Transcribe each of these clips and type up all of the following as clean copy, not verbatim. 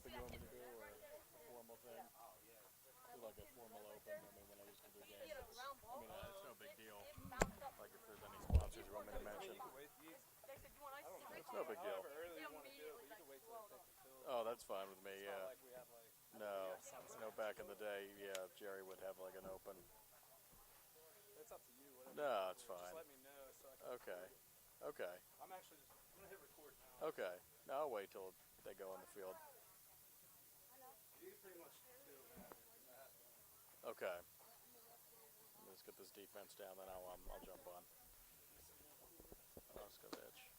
open you want me to do, or a formal thing? Do like a formal open. I mean, when I used to do games, it's no big deal. Like if there's any sponsors you want me to mention. It's no big deal. Oh, that's fine with me, yeah. No, back in the day, yeah, Jerry would have like an open. It's up to you. No, it's fine. Just let me know so I can. Okay. Okay. I'm gonna hit record now. Okay. Now I'll wait till they go on the field. You can pretty much do that. Okay. Let's get this defense down, then I'll jump on. Oskovich.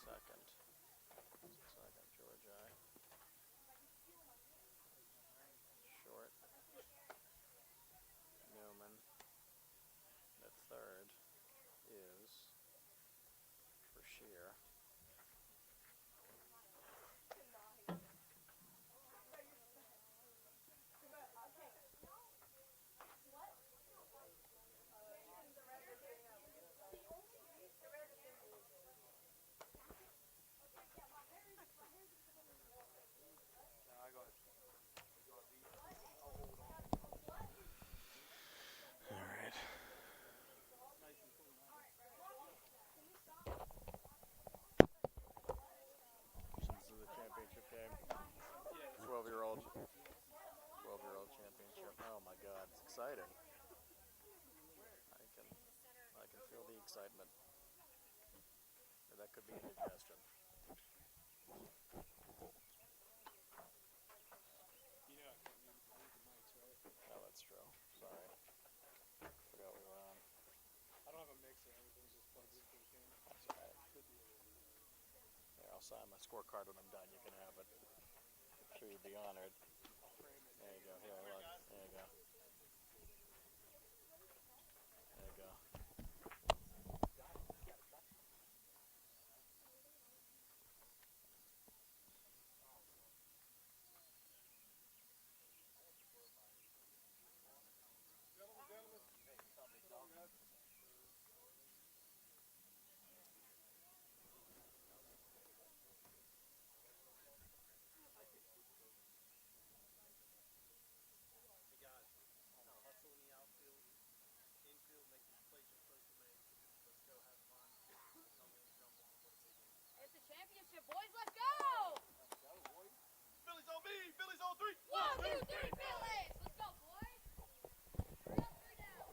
Second, Georgi. Short. Newman. At third is for Shear. Championship game. 12-year-old championship. Oh my God, it's exciting. I can feel the excitement. Or that could be indigestion. You know, I can't mute the mics, right? Oh, that's true. Sorry. Forgot we were on. I don't have a mixer. Everything's just plugged into the camera. That's all right. Here, I'll sign my scorecard when I'm done. You can have it. I'm sure you'd be honored. I'll frame it. There you go. Here, look. There you go. There you go. It's the championship, boys. Let's go! Phillies on me! Phillies on three! 1, 2, 3, Phillies! Let's go, boys! 3 up, 3 down.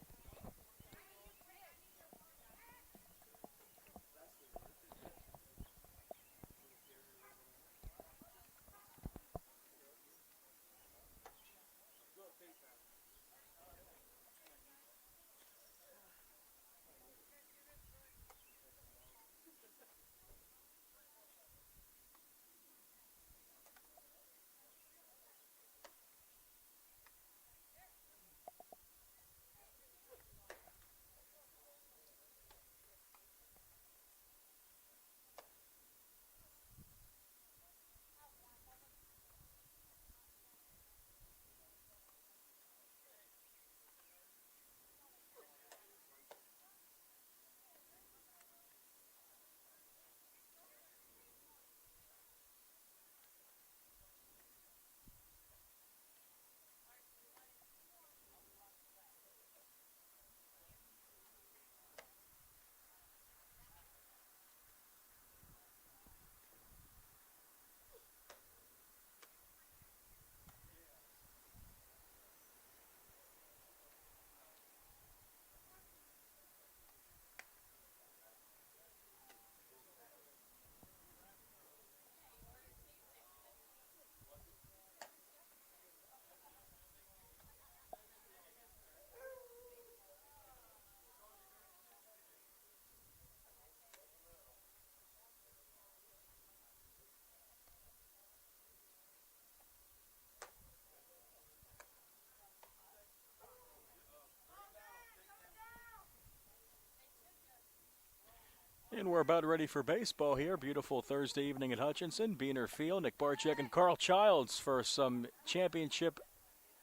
And we're about ready for baseball here. Beautiful Thursday evening at Hutchinson. Beaner Field, Nick Barchek and Carl Childs for some championship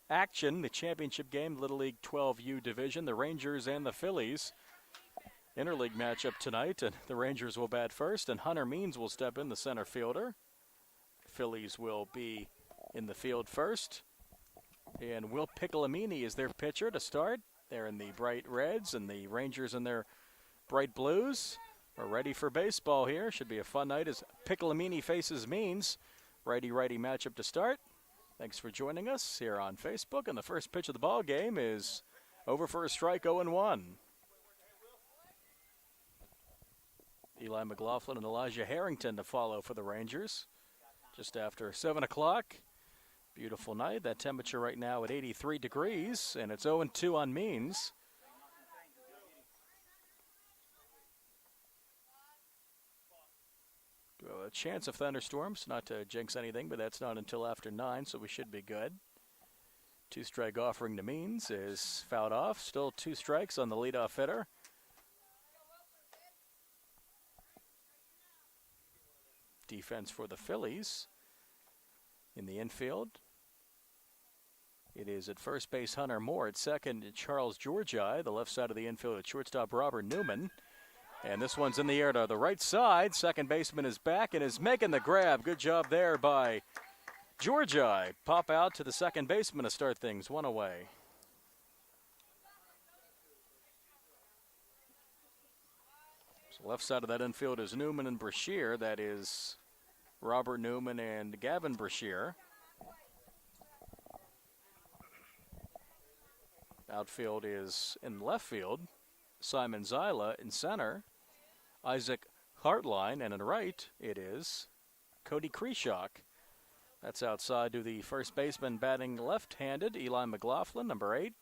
action. The championship game, Little League 12U division, the Rangers and the Phillies. interleague matchup tonight, and the Rangers will bat first, and Hunter Means will step in, the center fielder. Phillies will be in the field first, and Will Piccolomini is their pitcher to start. They're in the bright reds, and the Rangers in their bright blues. We're ready for baseball here. Should be a fun night as Piccolomini faces Means. Righty-righty matchup to start. Thanks for joining us here on Facebook, and the first pitch of the ball game is over for a strike, 0-1. Eli McLaughlin and Elijah Harrington to follow for the Rangers. Just after 7 o'clock. Beautiful night. That temperature right now at 83 degrees, and it's 0-2 on Means. A chance of thunderstorms, not to jinx anything, but that's not until after 9, so we should be good. 2-strike offering to Means is fouled off. Still 2 strikes on the leadoff hitter. Defense for the Phillies in the infield. It is at first base Hunter Moore. At second, Charles Georgi. The left side of the infield at shortstop Robert Newman. And this one's in the air to the right side. Second baseman is back and is making the grab. Good job there by Georgi. Pop out to the second baseman to start things. 1 away. So left side of that infield is Newman and Brashear. That is Robert Newman and Gavin Brashear. Outfield is in left field. Simon Zyla in center. Isaac Hartline, and in right it is Cody Kreshok. That's outside to the first baseman batting left-handed, Eli McLaughlin, number 8.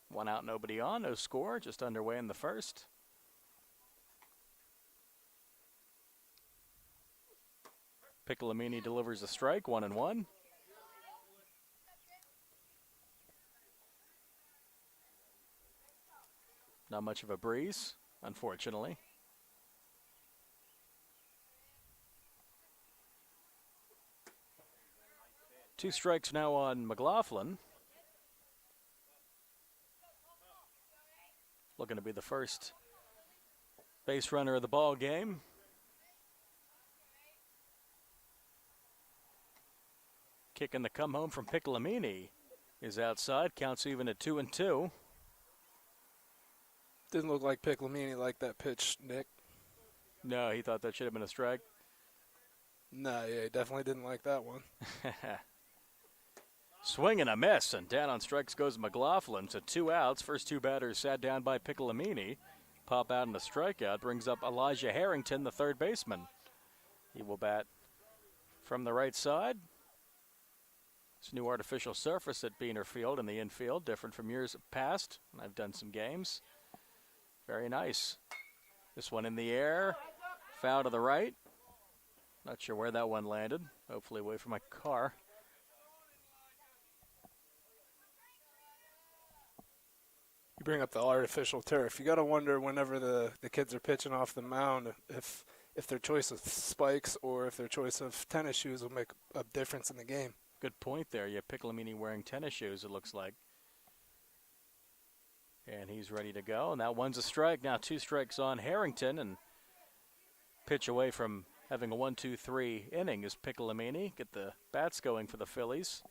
1 out, nobody on, no score, just underway in the first. Piccolomini delivers a strike, 1-1. Not much of a breeze, unfortunately. Two strikes now on McLaughlin. Looking to be the first base runner of the ball game. Kicking the come home from Piccolomini is outside. Counts even at 2-2. Didn't look like Piccolomini liked that pitch, Nick. No, he thought that should have been a strike. No, yeah, he definitely didn't like that one. Swing and a miss, and down on strikes goes McLaughlin. So 2 outs. First 2 batters sat down by Piccolomini. Pop out and a strikeout brings up Elijah Harrington, the third baseman. He will bat from the right side. It's a new artificial surface at Beaner Field in the infield, different from years past. I've done some games. Very nice. This one in the air, foul to the right. Not sure where that one landed. Hopefully away from my car. You bring up the artificial turf. You got to wonder whenever the kids are pitching off the mound if their choice of spikes or if their choice of tennis shoes will make a difference in the game. Good point there. You have Piccolomini wearing tennis shoes, it looks like. And he's ready to go. And that one's a strike. Now 2 strikes on Harrington. And pitch away from having a 1-2-3 inning is Piccolomini. Get the bats going for the Phillies.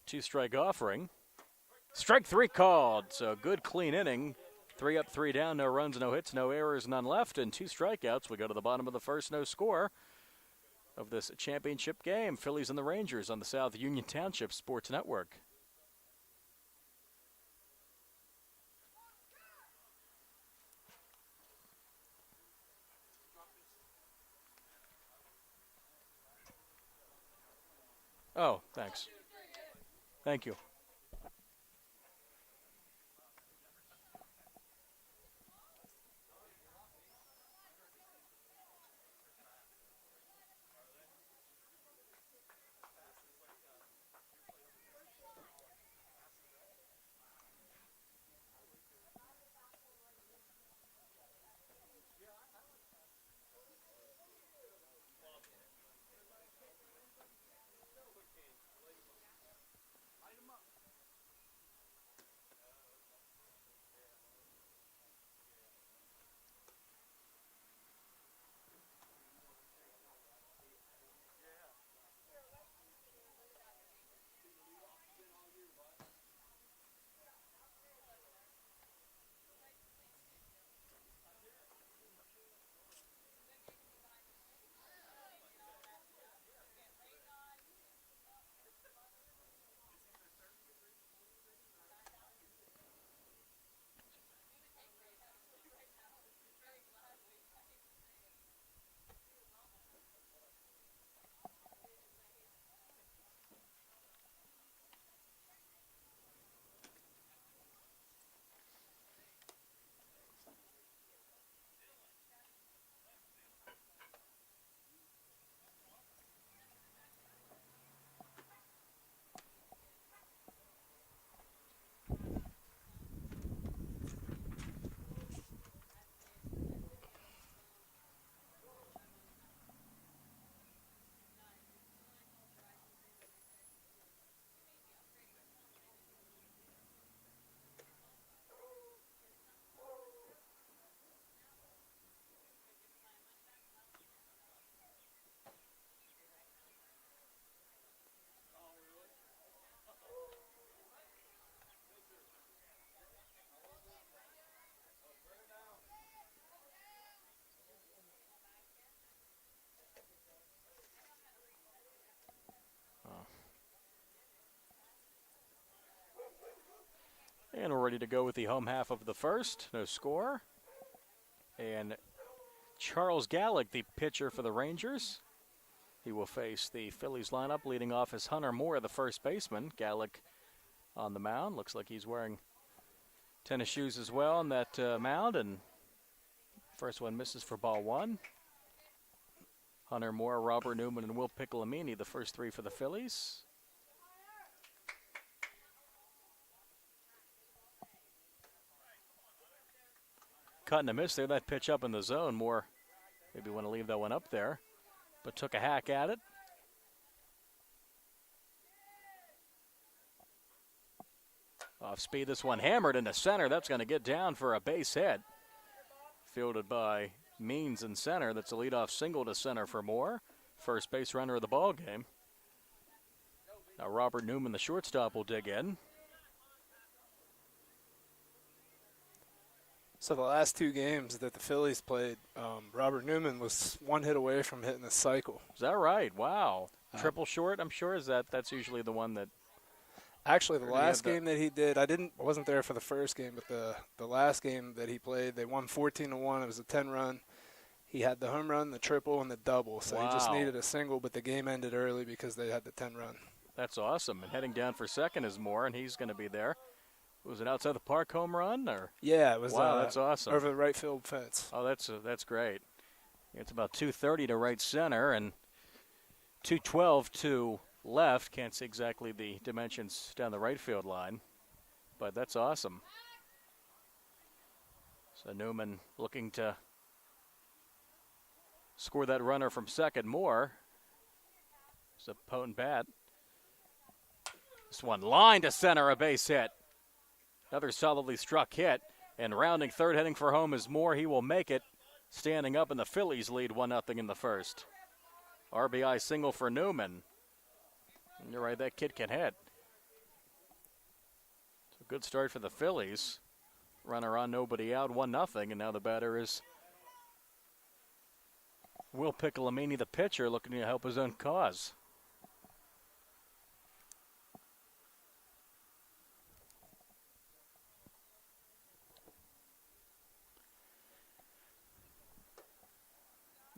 2-strike offering. Strike 3 called. So good, clean inning. 3 up, 3 down. No runs, no hits, no errors, none left. And 2 strikeouts. We go to the bottom of the first, no score of this championship game. Phillies and the Rangers on the South Union Township Sports Network. Oh, thanks. Thank you. And we're ready to go with the home half of the first. No score. And Charles Gallick, the pitcher for the Rangers. He will face the Phillies lineup. Leading off is Hunter Moore, the first baseman. Gallick on the mound. Looks like he's wearing tennis shoes as well on that mound. And first one misses for ball one. Hunter Moore, Robert Newman, and Will Piccolomini, the first three for the Phillies. Cut and a miss there. That pitch up in the zone. Moore maybe want to leave that one up there, but took a hack at it. Off speed, this one hammered into center. That's going to get down for a base hit. Fielded by Means in center. That's a leadoff single to center for Moore. First base runner of the ball game. Now Robert Newman, the shortstop, will dig in. So the last two games that the Phillies played, Robert Newman was one hit away from hitting the cycle. Is that right? Wow. Triple short, I'm sure. That's usually the one that. Actually, the last game that he did, I wasn't there for the first game, but the last game that he played, they won 14-1. It was a 10-run. He had the home run, the triple, and the double. So wow. He just needed a single, but the game ended early because they had the 10-run. That's awesome. And heading down for second is Moore, and he's going to be there. Was it outside the park home run? Or? Yeah, it was. Wow, that's awesome. Over the right field fence. Oh, that's great. It's about 230 to right center and 212 to left. Can't see exactly the dimensions down the right field line, but that's awesome. So Newman looking to score that runner from second. Moore. It's a potent bat. This one line to center, a base hit. Another solidly struck hit, and rounding third, heading for home is Moore. He will make it, standing up, and the Phillies lead 1-0 in the first. RBI single for Newman. And you're right, that kid can hit. It's a good start for the Phillies. Runner on, nobody out, 1-0, and now the batter is Will Piccolomini, the pitcher, looking to help his own cause.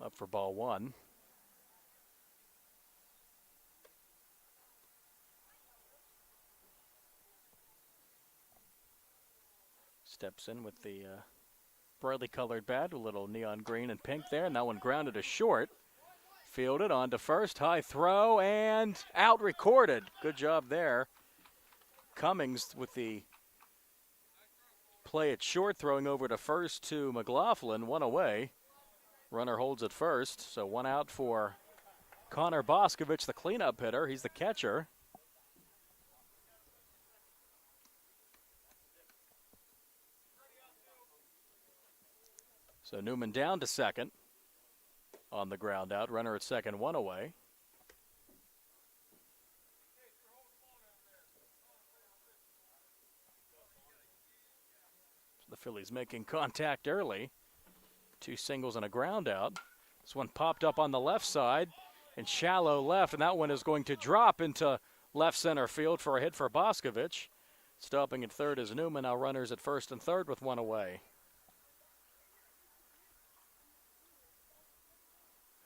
Up for ball one. Steps in with the brightly colored bat, a little neon green and pink there, and that one grounded to short. Fielded on to first, high throw, and out recorded. Good job there. Cummings with the play at short, throwing over to first to McLaughlin, one away. Runner holds at first, so one out for Connor Boscovich, the cleanup hitter. He's the catcher. So Newman down to second on the ground out. Runner at second, one away. So the Phillies making contact early. Two singles and a ground out. This one popped up on the left side and shallow left, and that one is going to drop into left center field for a hit for Boscovich. Stopping at third is Newman. Now runners at first and third with one away.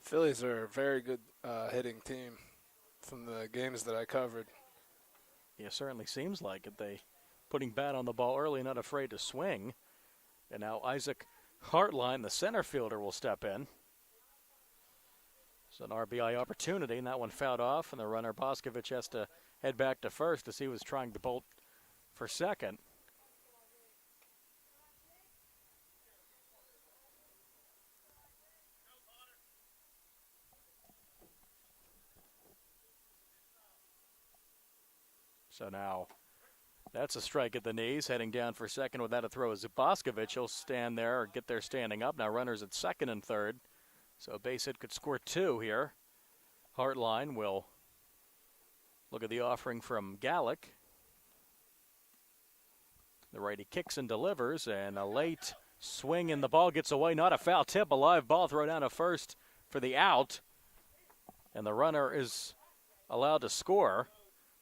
Phillies are a very good hitting team from the games that I covered. Yeah, certainly seems like it. They putting bat on the ball early, not afraid to swing. And now Isaac Hartline, the center fielder, will step in. It's an RBI opportunity, and that one fouled off, and the runner Boscovich has to head back to first as he was trying to bolt for second. So now that's a strike at the knees. Heading down for second without a throw is Boscovich. He'll stand there or get there standing up. Now runners at second and third. So a base hit could score two here. Hartline will look at the offering from Gallick. The righty kicks and delivers, and a late swing, and the ball gets away. Not a foul tip, a live ball throw down to first for the out. And the runner is allowed to score.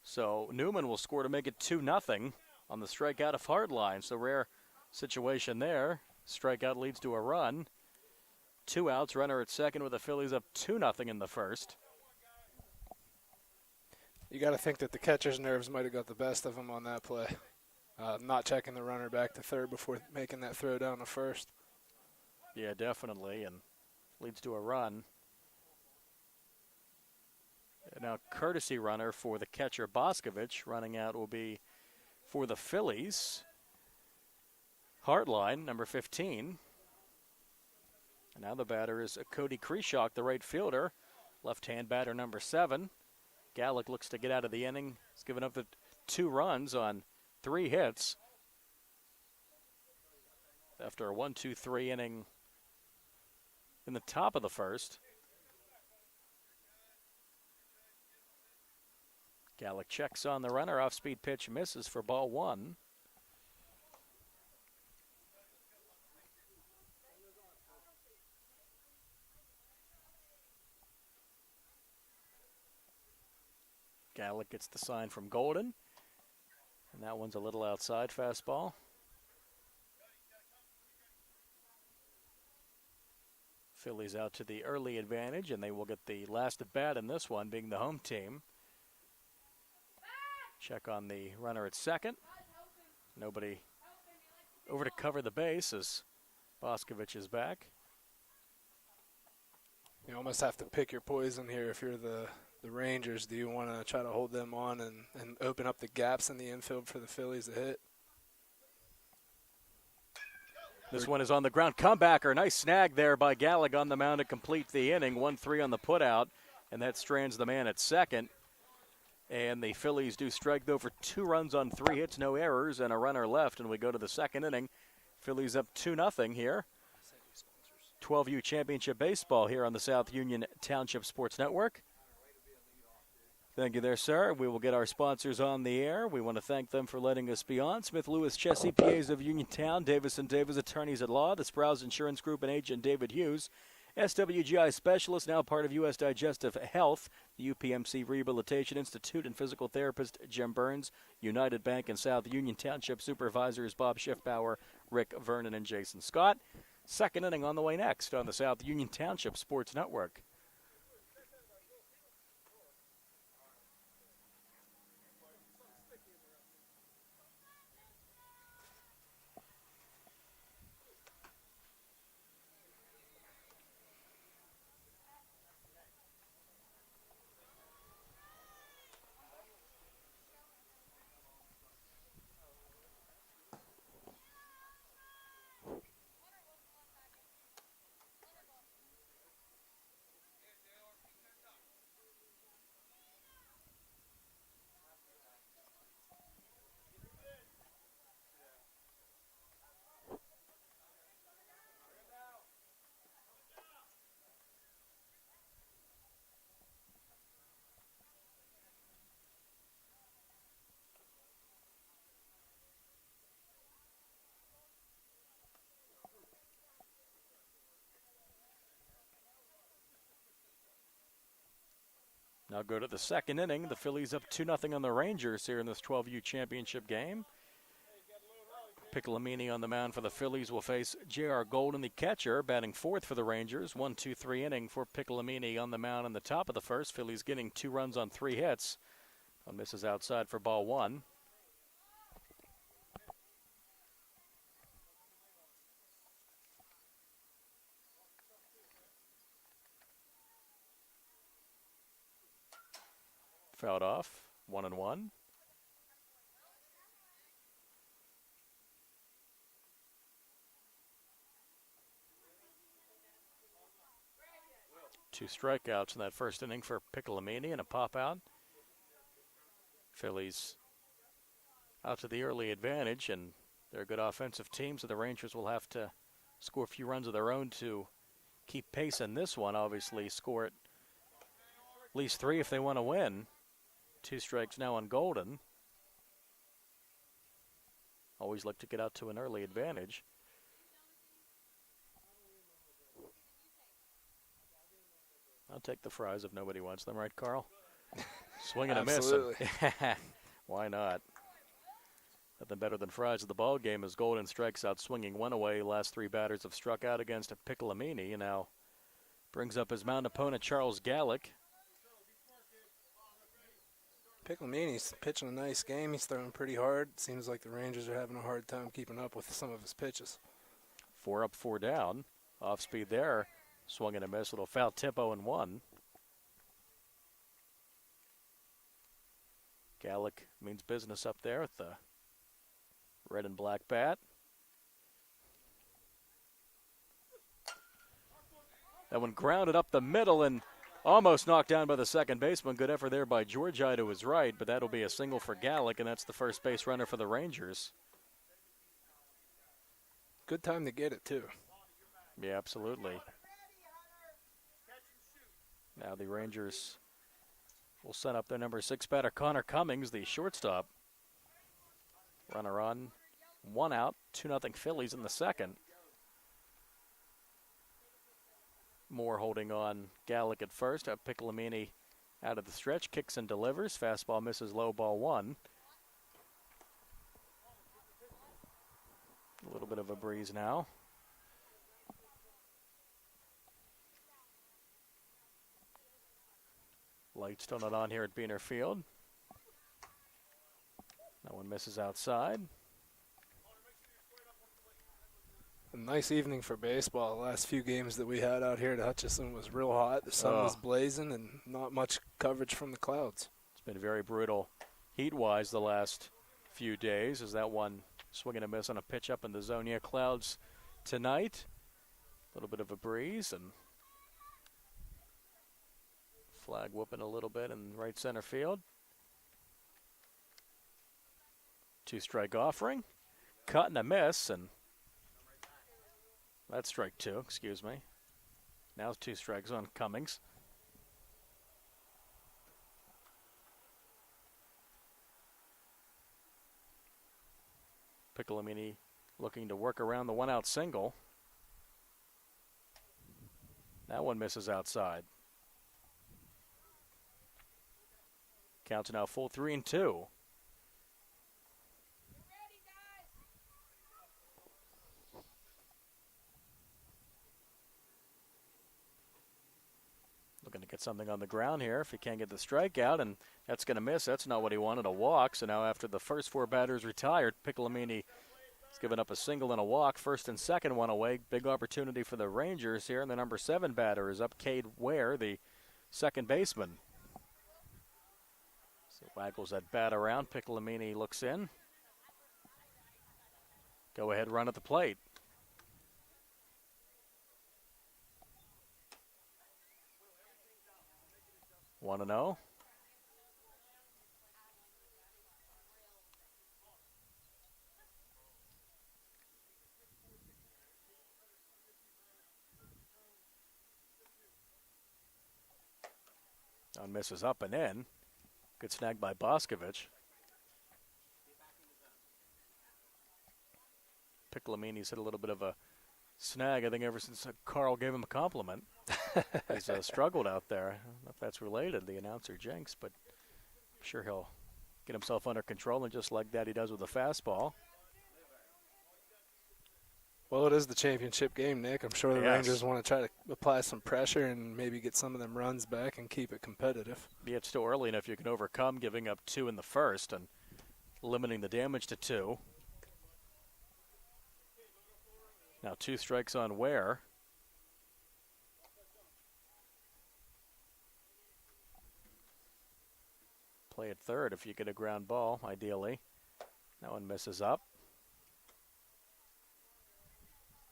So Newman will score to make it 2-0. on the strikeout of Hardline. So rare situation there. Strikeout leads to a run. 2 outs, runner at second with the Phillies up 2-0 in the first. You got to think that the catcher's nerves might have got the best of him on that play. Not checking the runner back to third before making that throw down to first. Yeah, definitely, and leads to a run. And now courtesy runner for the catcher Boscovich. Running out will be for the Phillies. Hartline, number 15. And now the batter is Cody Kreshok, the right fielder. Left-hand batter number 7. Gallick looks to get out of the inning. He's given up the 2 runs on 3 hits. After a 1-2-3 inning in the top of the first. Gallick checks on the runner. Off-speed pitch misses for ball 1. Gallick gets the sign from Golden. And that one's a little outside fastball. Phillies out to the early advantage, and they will get the last at bat in this one, being the home team. Check on the runner at second. Nobody over to cover the base as Boscovich is back. You almost have to pick your poison here if you're the Rangers. Do you want to try to hold them on and open up the gaps in the infield for the Phillies to hit? This one is on the ground. Comebacker. Nice snag there by Gallick on the mound to complete the inning. 1-3 on the putout, and that strands the man at second. And the Phillies do strike though for 2 runs on 3 hits, no errors, and a runner left. And we go to the second inning. Phillies up 2-0 here. 12U Championship Baseball here on the South Union Township Sports Network. Thank you there, sir. We will get our sponsors on the air. We want to thank them for letting us be on. Smith Lewis Chessie, PAs of Uniontown, Davis & Davis Attorneys at Law, the Sprouse Insurance Group and agent David Hughes, SWGI Specialist, now part of U.S. Digestive Health, the UPMC Rehabilitation Institute, and physical therapist Jim Burns, United Bank and South Union Township Supervisors Bob Schiffbauer, Rick Vernon, and Jason Scott. Second inning on the way next on the South Union Township Sports Network. Now go to the second inning. The Phillies up 2-0 on the Rangers here in this 12U championship game. Piccolomini on the mound for the Phillies will face J.R. Golden, the catcher, batting fourth for the Rangers. 1-2-3 inning for Piccolomini on the mound in the top of the first. Phillies getting 2 runs on 3 hits. One misses outside for ball 1. Fouled off, 1-1. Two strikeouts in that first inning for Piccolomini and a pop out. Phillies out to the early advantage, and they're a good offensive team, so the Rangers will have to score a few runs of their own to keep pace in this one. Obviously, score at least 3 if they want to win. 2 strikes now on Golden. Always look to get out to an early advantage. I'll take the fries if nobody wants them, right, Carl? Swing and a miss. Absolutely. Why not? The Nothing better than fries at the ball game as Golden strikes out swinging one away. Last three batters have struck out against Piccolomini, and now brings up his mound opponent Charles Gallick. Piccolomini's pitching a nice game. He's throwing pretty hard. Seems like the Rangers are having a hard time keeping up with some of his pitches. 4 up, 4 down. Off speed there. Swung and a miss. Little foul tip 0-1. Gallick means business up there with the red and black bat. That one grounded up the middle and almost knocked down by the second baseman. Good effort there by Georgi to his right, but that'll be a single for Gallick, and that's the first base runner for the Rangers. Good time to get it, too. Yeah, absolutely. Now the Rangers will set up their number 6 batter, Connor Cummings, the shortstop. Runner on, 1 out, 2-0 Phillies in the second. Moore holding on Gallick at first. Piccolomini out of the stretch, kicks and delivers. Fastball misses, low ball 1. A little bit of a breeze now. Light still not on here at Beaner Field. That one misses outside. A nice evening for baseball. The last few games that we had out here at Hutchison was real hot. The sun was blazing and not much coverage from the clouds. It's been very brutal heat-wise the last few days. As that one swinging a miss on a pitch up in the zone. Yeah, clouds tonight. A little bit of a breeze and flag whooping a little bit in right center field. 2-strike offering. Cut and a miss, and that's strike 2, excuse me. Now 2 strikes on Cummings. Piccolomini looking to work around the 1-out single. That one misses outside. Counts now full 3-2. Looking to get something on the ground here if he can't get the strikeout, and that's going to miss. That's not what he wanted, a walk. So now after the first 4 batters retired, Piccolomini has given up a single and a walk. First and second one away. Big opportunity for the Rangers here, and the number 7 batter is up, Cade Ware, the second baseman. So waggles that bat around. Piccolomini looks in. Go ahead run at the plate. 1-0. On misses up and in. Good snag by Boscovich. Piccolomini's hit a little bit of a snag, I think, ever since Carl gave him a compliment. He's struggled out there. I don't know if that's related, the announcer jinx, but I'm sure he'll get himself under control, and just like that he does with a fastball. Well, it is the championship game, Nick. I'm sure the Rangers want to try to apply some pressure and maybe get some of them runs back and keep it competitive. Yeah, it's still early enough you can overcome giving up 2 in the first and limiting the damage to 2. Now 2 strikes on Ware. Play at third if you get a ground ball, ideally. That one misses up.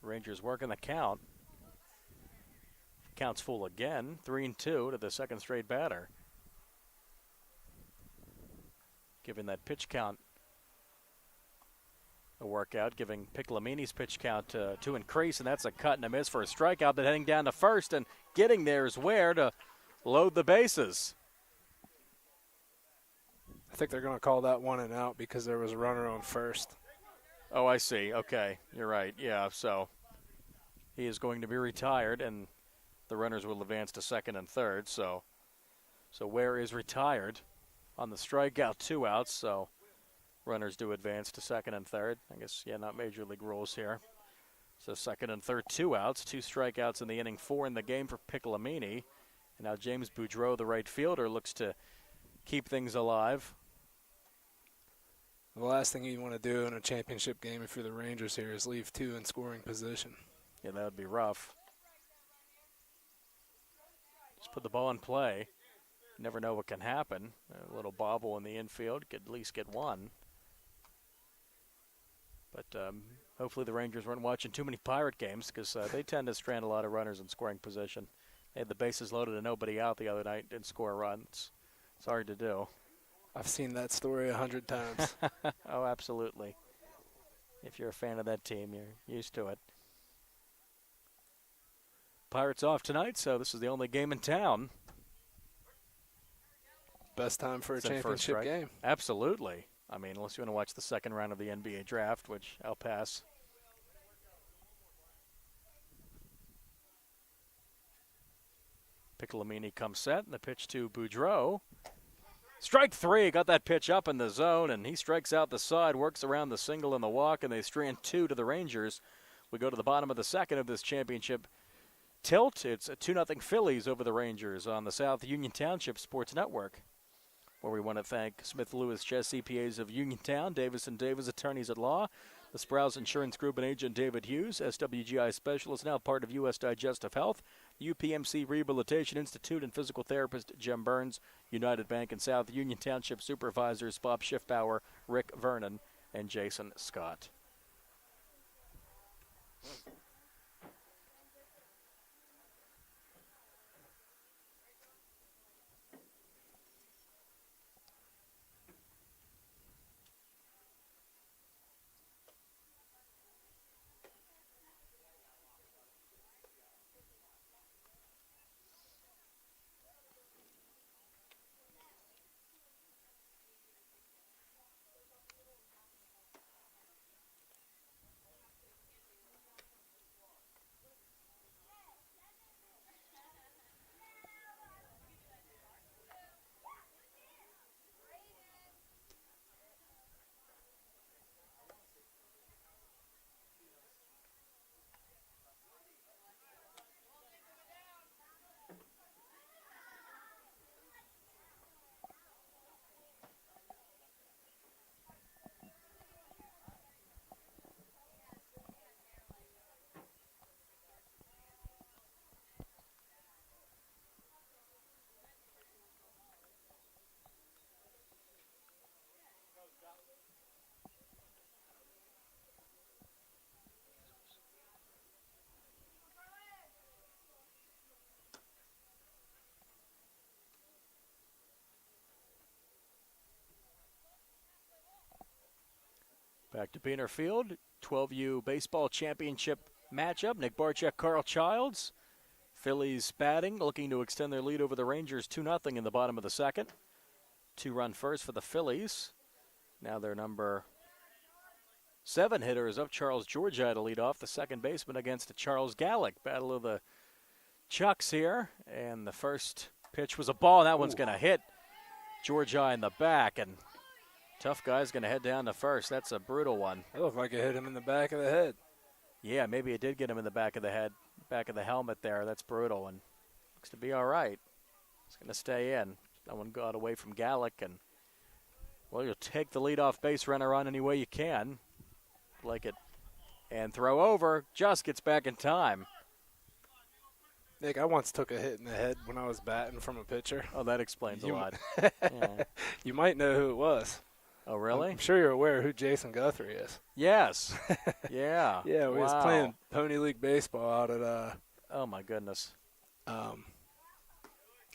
Rangers working the count. Count's full again. 3-2 to the second straight batter. Giving that pitch count a workout, giving Piccolomini's pitch count to increase, and that's a cut and a miss for a strikeout, but heading down to first, and getting there is Ware to load the bases. I think they're going to call that 1 and out because there was a runner on first. Oh, I see. Okay, you're right. Yeah, so he is going to be retired, and the runners will advance to second and third. So Ware is retired on the strikeout, 2 outs. So runners do advance to second and third. I guess, yeah, not major league rules here. So second and third, 2 outs, 2 strikeouts in the inning, 4 in the game for Piccolomini. And now James Boudreau, the right fielder, looks to keep things alive. The last thing you want to do in a championship game if you're the Rangers here is leave 2 in scoring position. Yeah, that would be rough. Just put the ball in play. You never know what can happen. A little bobble in the infield, could at least get 1. But hopefully the Rangers weren't watching too many Pirate games because they tend to strand a lot of runners in scoring position. They had the bases loaded and nobody out the other night, didn't score a run. It's hard to do. I've seen that story 100 times. Oh, absolutely. If you're a fan of that team, you're used to it. Pirates off tonight, so this is the only game in town. Best time for a championship game. Absolutely. I mean, unless you want to watch the second round of the NBA draft, which I'll pass. Piccolomini comes set, and the pitch to Boudreau. Strike 3, got that pitch up in the zone, and he strikes out the side, works around the single and the walk, and they strand 2 to the Rangers. We go to the bottom of the second of this championship tilt. It's a 2-0 Phillies over the Rangers on the South Union Township Sports Network, where we want to thank Smith Lewis Chess CPAs of Uniontown, Davis & Davis Attorneys at Law, the Sprouse Insurance Group and agent David Hughes, SWGI Specialist, now part of U.S. Digestive Health, UPMC Rehabilitation Institute, and physical therapist Jim Burns, United Bank and South Union Township Supervisors Bob Schiffbauer, Rick Vernon, and Jason Scott. Back to Beaner Field, 12U baseball championship matchup. Nick Barchek, Carl Childs. Phillies batting, looking to extend their lead over the Rangers 2-0 in the bottom of the second. 2-run first for the Phillies. Now their number 7 hitter is up, Charles Georgi to lead off, the second baseman against Charles Gallick. Battle of the Chucks here, and the first pitch was a ball, and that one's going to hit Georgi in the back, and tough guy's going to head down to first. That's a brutal one. It looked like it hit him in the back of the head. Yeah, maybe it did get him in the back of the head, back of the helmet there. That's brutal, and looks to be all right. It's going to stay in. That one got away from Gallick, and, well, you'll take the leadoff base runner on any way you can. Like it. And throw over. Just gets back in time. Nick, I once took a hit in the head when I was batting from a pitcher. Oh, that explains a lot. Yeah. You might know who it was. Oh, really? I'm sure you're aware who Jason Guthrie is. Yes. Yeah. Yeah, we was playing Pony League baseball out at oh my goodness. Out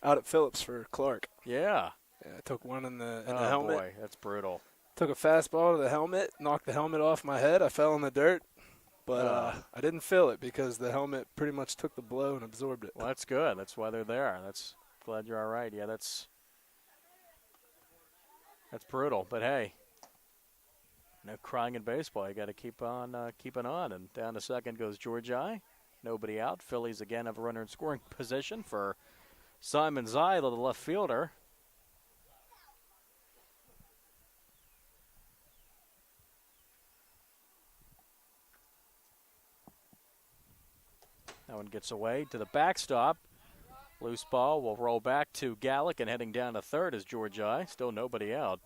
at Phillips for Clark. Yeah. Yeah, I took one in the helmet. Oh boy, that's brutal. Took a fastball to the helmet, knocked the helmet off my head. I fell in the dirt, but I didn't feel it because the helmet pretty much took the blow and absorbed it. Well, that's good. That's why they're there. That's glad you're all right. Yeah, that's brutal. But hey, no crying in baseball. You got to keep on keeping on. And down to second goes Georgi. Nobody out. Phillies again have a runner in scoring position for Simon Zai, the left fielder. That one gets away to the backstop. Loose ball will roll back to Gallick, and heading down to third is George I. Still nobody out.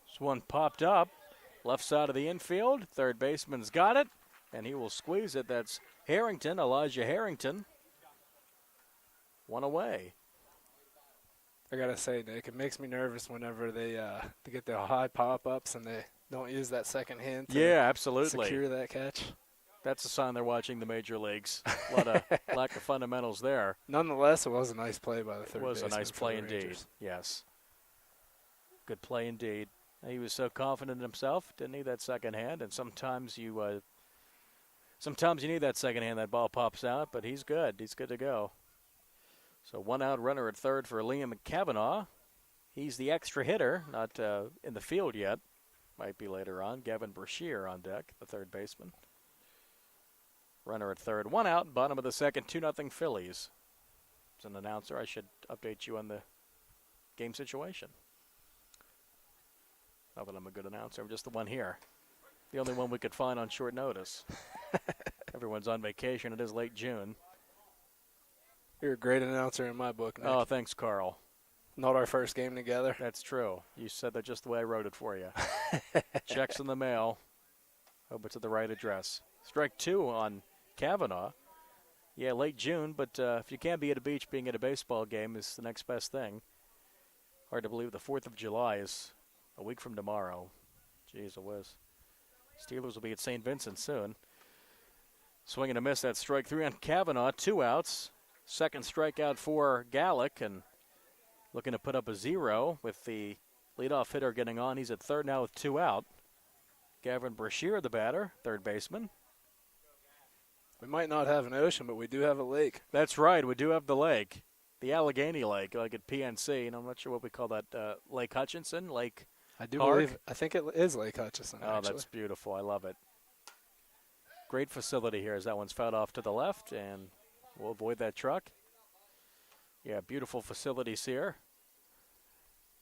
This one popped up. Left side of the infield. Third baseman's got it, and he will squeeze it. That's Harrington, Elijah Harrington. One away. I gotta say, Nick, it makes me nervous whenever they get the high pop-ups and they don't use that second hand to absolutely secure that catch. That's a sign they're watching the major leagues. A lot of lack of fundamentals there. Nonetheless, it was a nice play by the third baseman. It was a nice play for the indeed. Rangers. Yes. Good play indeed. He was so confident in himself, didn't need that second hand, and sometimes you need that second hand, that ball pops out, but he's good. He's good to go. So one out runner at third for Liam Kavanaugh. He's the extra hitter, not in the field yet. Might be later on. Gavin Brashear on deck, the third baseman. Runner at third. One out, bottom of the second, 2-0 Phillies. As an announcer, I should update you on the game situation. Not that I'm a good announcer, I'm just the one here. The only one we could find on short notice. Everyone's on vacation. It is late June. You're a great announcer in my book, Nick. Oh, thanks, Carl. Not our first game together. That's true. You said that just the way I wrote it for you. Checks in the mail. Hope it's at the right address. Strike two on Kavanaugh. Yeah, late June, but if you can't be at a beach, being at a baseball game is the next best thing. Hard to believe the 4th of July is a week from tomorrow. Jeez, it was. Steelers will be at St. Vincent soon. Swing and a miss. That strike three on Kavanaugh. 2 outs. Second strikeout for Gallick, and looking to put up a 0 with the leadoff hitter getting on. He's at third now with 2 out. Gavin Brashear, the batter, third baseman. We might not have an ocean, but we do have a lake. That's right. We do have the lake. The Allegheny Lake, like at PNC, and I'm not sure what we call that. Lake Hutchinson, Lake I do HARC? believe. I think it is Lake Hutchinson. Oh, actually. that's beautiful. I love it. Great facility here as that one's fouled off to the left, and we'll avoid that truck. Yeah, beautiful facilities here.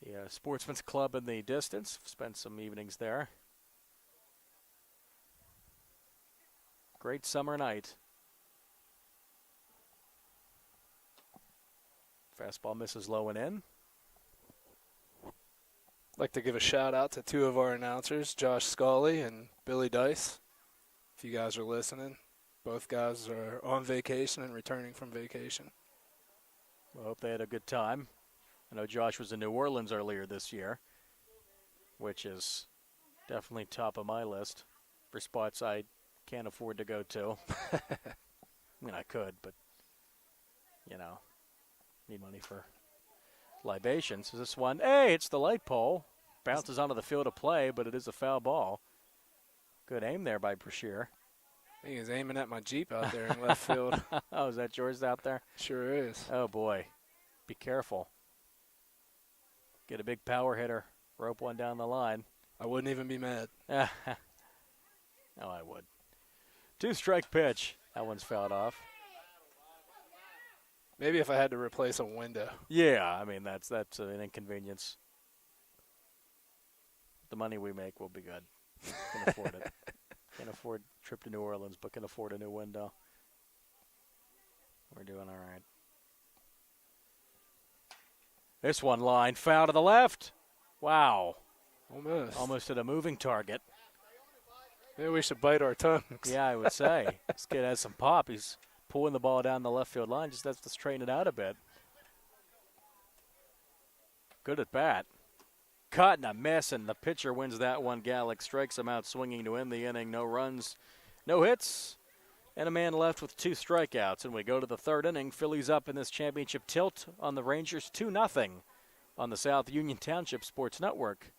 The Sportsman's Club in the distance. Spent some evenings there. Great summer night. Fastball misses low and in. I'd like to give a shout out to 2 of our announcers, Josh Scully and Billy Dice. If you guys are listening, both guys are on vacation and returning from vacation. I hope they had a good time. I know Josh was in New Orleans earlier this year, which is definitely top of my list for spots I can't afford to go to. I mean, I could, but, need money for libations. Is this one? Hey, it's the light pole. Bounces onto the field of play, but it is a foul ball. Good aim there by Brashear. He was aiming at my Jeep out there in left field. Oh, is that yours out there? Sure is. Oh, boy. Be careful. Get a big power hitter. Rope one down the line. I wouldn't even be mad. No, I would. 2-strike pitch. That one's fouled off. Maybe if I had to replace a window. Yeah, I mean, that's an inconvenience. The money we make will be good. Can afford it. Can't afford a trip to New Orleans, but can afford a new window. We're doing all right. This one line foul to the left. Wow. Almost at a moving target. Maybe we should bite our tongues. Yeah, I would say. This kid has some pop. He's pulling the ball down the left field line. Just has to straighten it out a bit. Good at bat. Caught and a miss, and the pitcher wins that one. Gallick strikes him out swinging to end the inning. No runs, no hits, and a man left with 2 strikeouts. And we go to the third inning. Phillies up in this championship tilt on the Rangers 2-0 on the South Union Township Sports Network,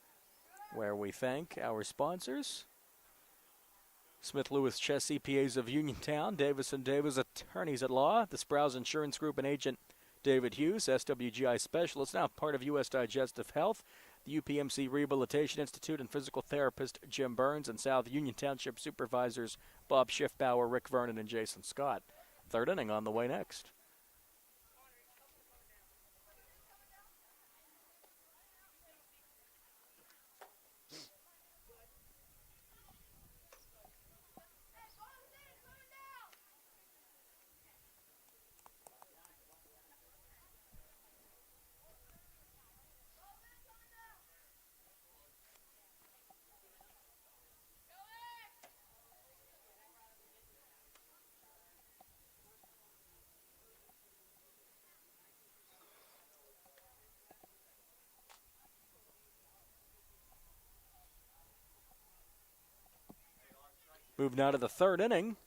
where we thank our sponsors. Smith Lewis Chess CPAs of Uniontown, Davis & Davis Attorneys at Law, the Sprouse Insurance Group and agent David Hughes, SWGI Specialist, now part of U.S. Digestive Health, the UPMC Rehabilitation Institute, and physical therapist Jim Burns, and South Union Township Supervisors Bob Schiffbauer, Rick Vernon, and Jason Scott. Third inning on the way next. Move now to the third inning.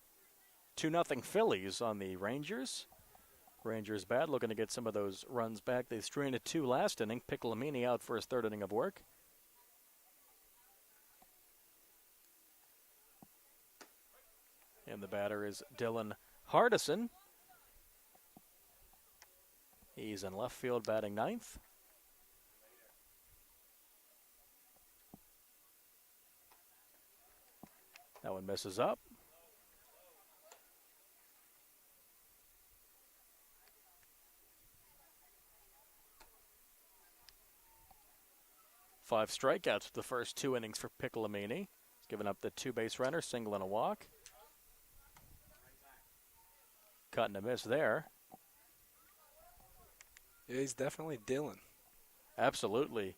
2-0 Phillies on the Rangers. Rangers bad, looking to get some of those runs back. They stranded 2 last inning. Piccolomini out for his third inning of work. And the batter is Dylan Hardison. He's in left field batting ninth. That one misses up. Five strikeouts the first 2 innings for Piccolomini. He's given up the 2 base runner, single and a walk. Cut and a miss there. Yeah, he's definitely Dylan. Absolutely.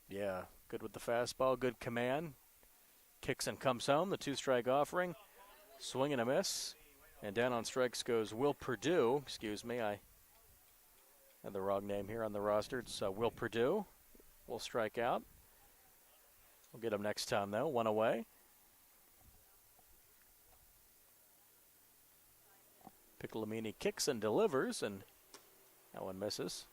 Yeah, good with the fastball, good command. Kicks and comes home, the 2-strike offering. Swing and a miss. And down on strikes goes Will Perdue. Excuse me, I had the wrong name here on the roster. It's Will Perdue. Will strike out. We'll get him next time, though. 1 away. Piccolomini kicks and delivers, and that one misses.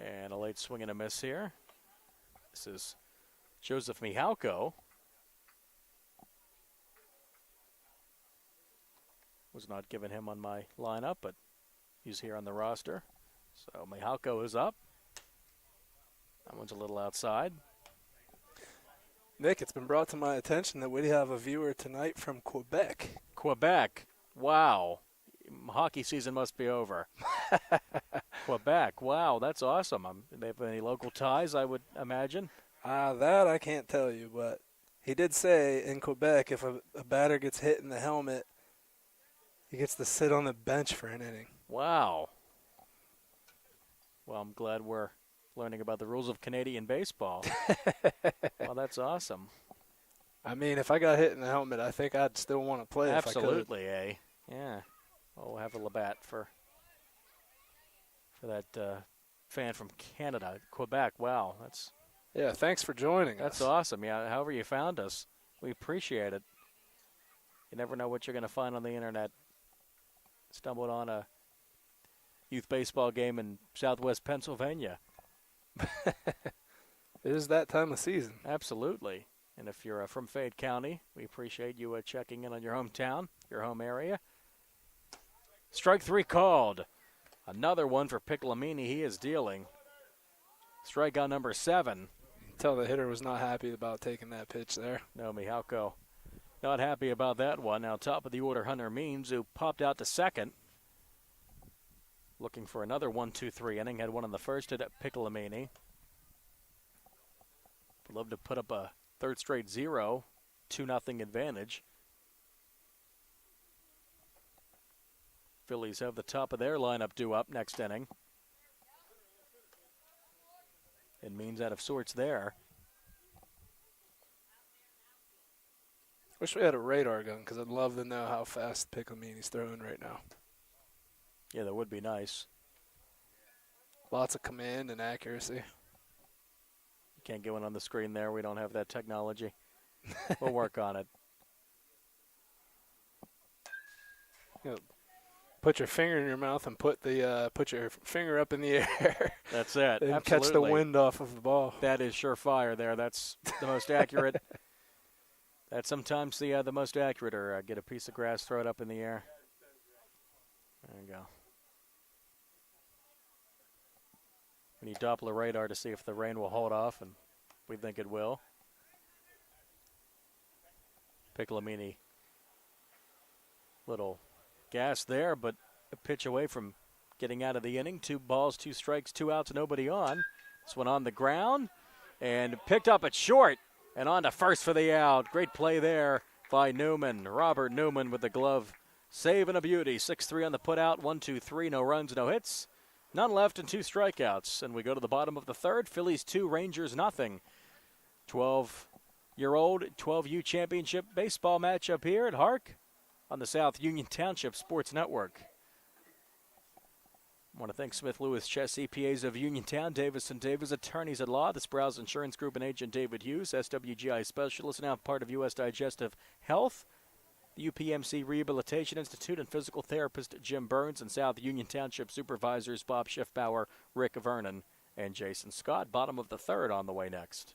And a late swing and a miss here. This is Joseph Michalko. Was not given him on my lineup, but he's here on the roster. So Michalko is up. That one's a little outside. Nick, it's been brought to my attention that we have a viewer tonight from Quebec. Quebec. Wow. Hockey season must be over. Quebec. Wow, that's awesome. They have any local ties, I would imagine? That I can't tell you, but he did say in Quebec if a batter gets hit in the helmet, he gets to sit on the bench for an inning. Wow. Well, I'm glad we're learning about the rules of Canadian baseball. Well, that's awesome. I mean, if I got hit in the helmet, I think I'd still want to play Absolutely, eh? Yeah. Well, we'll have a Labatt for that fan from Canada, Quebec. Wow, that's Yeah, thanks for joining us. That's awesome. Yeah, however you found us, we appreciate it. You never know what you're going to find on the internet. Stumbled on a youth baseball game in southwest Pennsylvania. It is that time of season. Absolutely. And if you're from Fayette County, we appreciate you checking in on your hometown, your home area. Strike 3 called. Another one for Piccolomini. He is dealing. Strikeout number 7. Tell the hitter was not happy about taking that pitch there. No, Michalko not happy about that one. Now top of the order, Hunter Means, who popped out to second. Looking for another 1-2-3 inning. Had one in the first at Piccolomini. Would love to put up a third straight 0, 2-0 advantage. Phillies have the top of their lineup due up next inning. And Means out of sorts there. Wish we had a radar gun because I'd love to know how fast Piccolomini's throwing right now. Yeah, that would be nice. Lots of command and accuracy. You can't get one on the screen there. We don't have that technology. We'll work on it. You know, put your finger in your mouth and put your finger up in the air. That's it. And Absolutely. Catch the wind off of the ball. That is surefire there. That's the most accurate. That's sometimes the most accurate, or get a piece of grass, throw it up in the air. go. We need Doppler radar to see if the rain will hold off, and we think it will. Piccolomini, little gas there, but a pitch away from getting out of the inning. 2 balls, 2 strikes, 2 outs, nobody on. This one on the ground and picked up at short and on to first for the out. Great play there by Newman. Robert Newman with the glove save and a beauty. 6-3 on the putout. 1-2-3, no runs, no hits. None left and 2 strikeouts. And we go to the bottom of the third. Phillies 2, Rangers nothing. 12-year-old 12U championship baseball matchup here at HARC on the South Union Township Sports Network. I want to thank Smith Lewis Chess CPAs of Uniontown, Davis & Davis Attorneys at Law, the Sprouse Insurance Group and agent David Hughes, SWGI Specialist, now part of U.S. Digestive Health, the UPMC Rehabilitation Institute, and physical therapist Jim Burns, and South Union Township supervisors Bob Schiffbauer, Rick Vernon, and Jason Scott. Bottom of the third on the way next.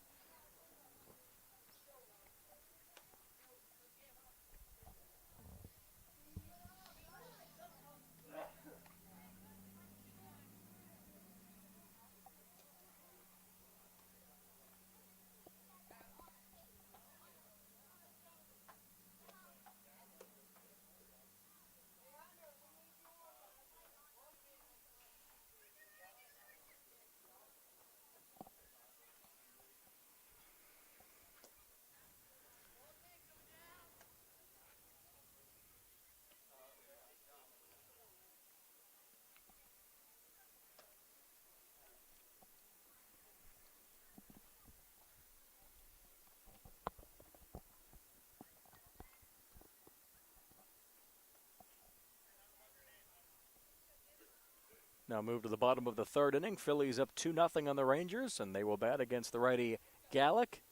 Now move to the bottom of the third inning. Phillies up 2-0 on the Rangers, and they will bat against the righty Gallick.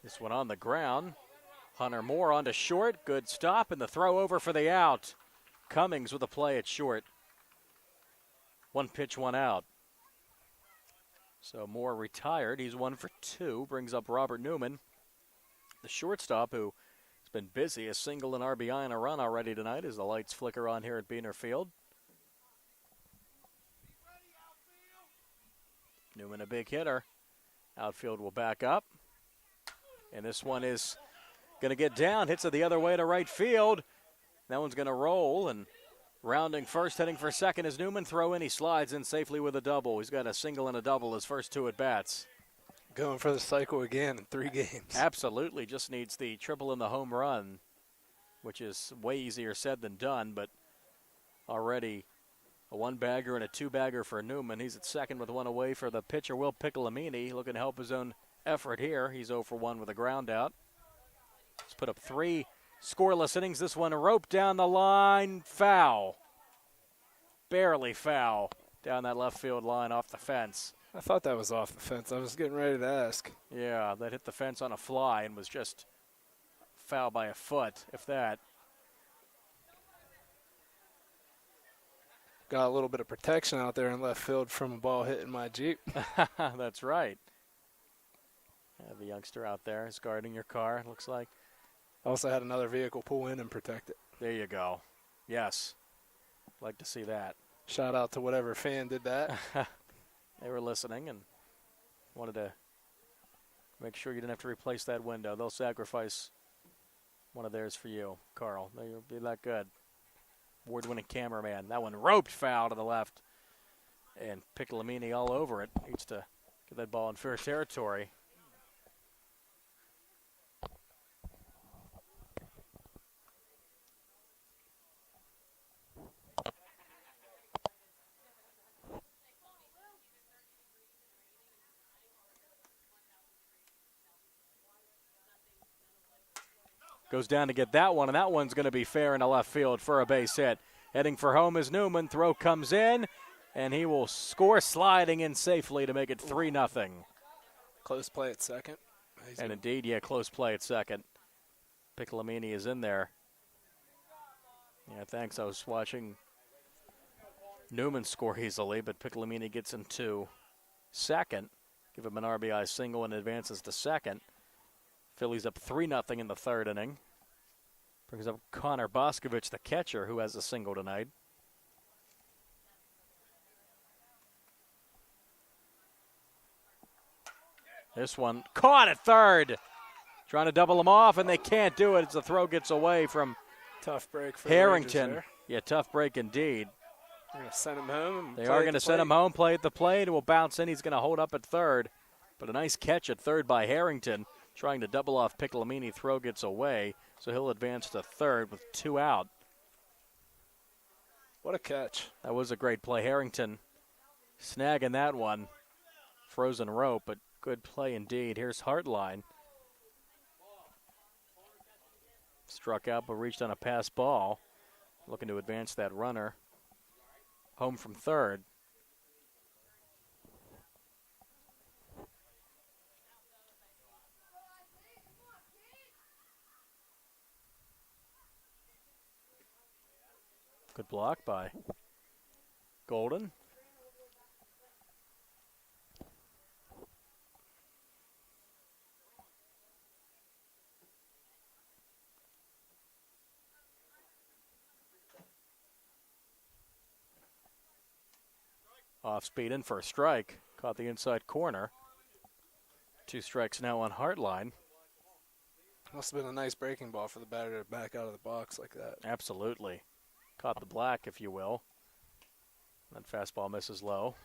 This one on the ground. Hunter Moore on to short. Good stop, and the throw over for the out. Cummings with a play at short. 1 pitch, 1 out. So Moore retired. He's 1 for 2. Brings up Robert Newman, the shortstop, who has been busy. A single and RBI and a run already tonight as the lights flicker on here at Beaner Field. Newman a big hitter. Outfield will back up. And this one is going to get down. Hits it the other way to right field. That one's going to roll. And rounding first, heading for second is Newman. Throw in. He slides in safely with a double. He's got a single and a double his first 2 at-bats. Going for the cycle again in 3 games. Absolutely. Just needs the triple and the home run, which is way easier said than done. But already a 1-bagger and a 2-bagger for Newman. He's at second with 1 away for the pitcher, Will Piccolomini, looking to help his own effort here. He's 0 for 1 with a ground out. He's put up 3 scoreless innings. This one roped down the line. Foul. Barely foul down that left field line off the fence. I thought that was off the fence. I was getting ready to ask. Yeah, that hit the fence on a fly and was just foul by a foot, if that. Got a little bit of protection out there in left field from a ball hitting my Jeep. That's right. Have a youngster out there is guarding your car, it looks like. Also had another vehicle pull in and protect it. There you go. Yes. Like to see that. Shout out to whatever fan did that. They were listening and wanted to make sure you didn't have to replace that window. They'll sacrifice one of theirs for you, Carl. They'll be that good. Award-winning cameraman. That one roped foul to the left. And Piccolomini all over it. Needs to get that ball in fair territory. Goes down to get that one, and that one's going to be fair into left field for a base hit. Heading for home is Newman. Throw comes in, and he will score sliding in safely to make it 3-0. Close play at second. And indeed, yeah, close play at second. Piccolomini is in there. Yeah, thanks. I was watching Newman score easily, but Piccolomini gets into second. Give him an RBI single and advances to second. Phillies up 3-0 in the third inning. Brings up Connor Boscovich, the catcher, who has a single tonight. This one caught at third. Trying to double them off, and they can't do it as the throw gets away from Tough break for Harrington. The Rangers Yeah, tough break indeed. They're going to send him home. They are going to send him home, play at the plate. It will bounce in. He's going to hold up at third. But a nice catch at third by Harrington. Trying to double off Piccolomini. Throw gets away, so he'll advance to third with 2 out. What a catch. That was a great play. Harrington snagging that one. Frozen rope, but good play indeed. Here's Hartline. Struck out but reached on a pass ball. Looking to advance that runner home from third. Good block by Golden. Off speed in for a strike. Caught the inside corner. 2 strikes now on Hartline. Must have been a nice breaking ball for the batter to back out of the box like that. Absolutely. Caught the black, if you will. That fastball misses low.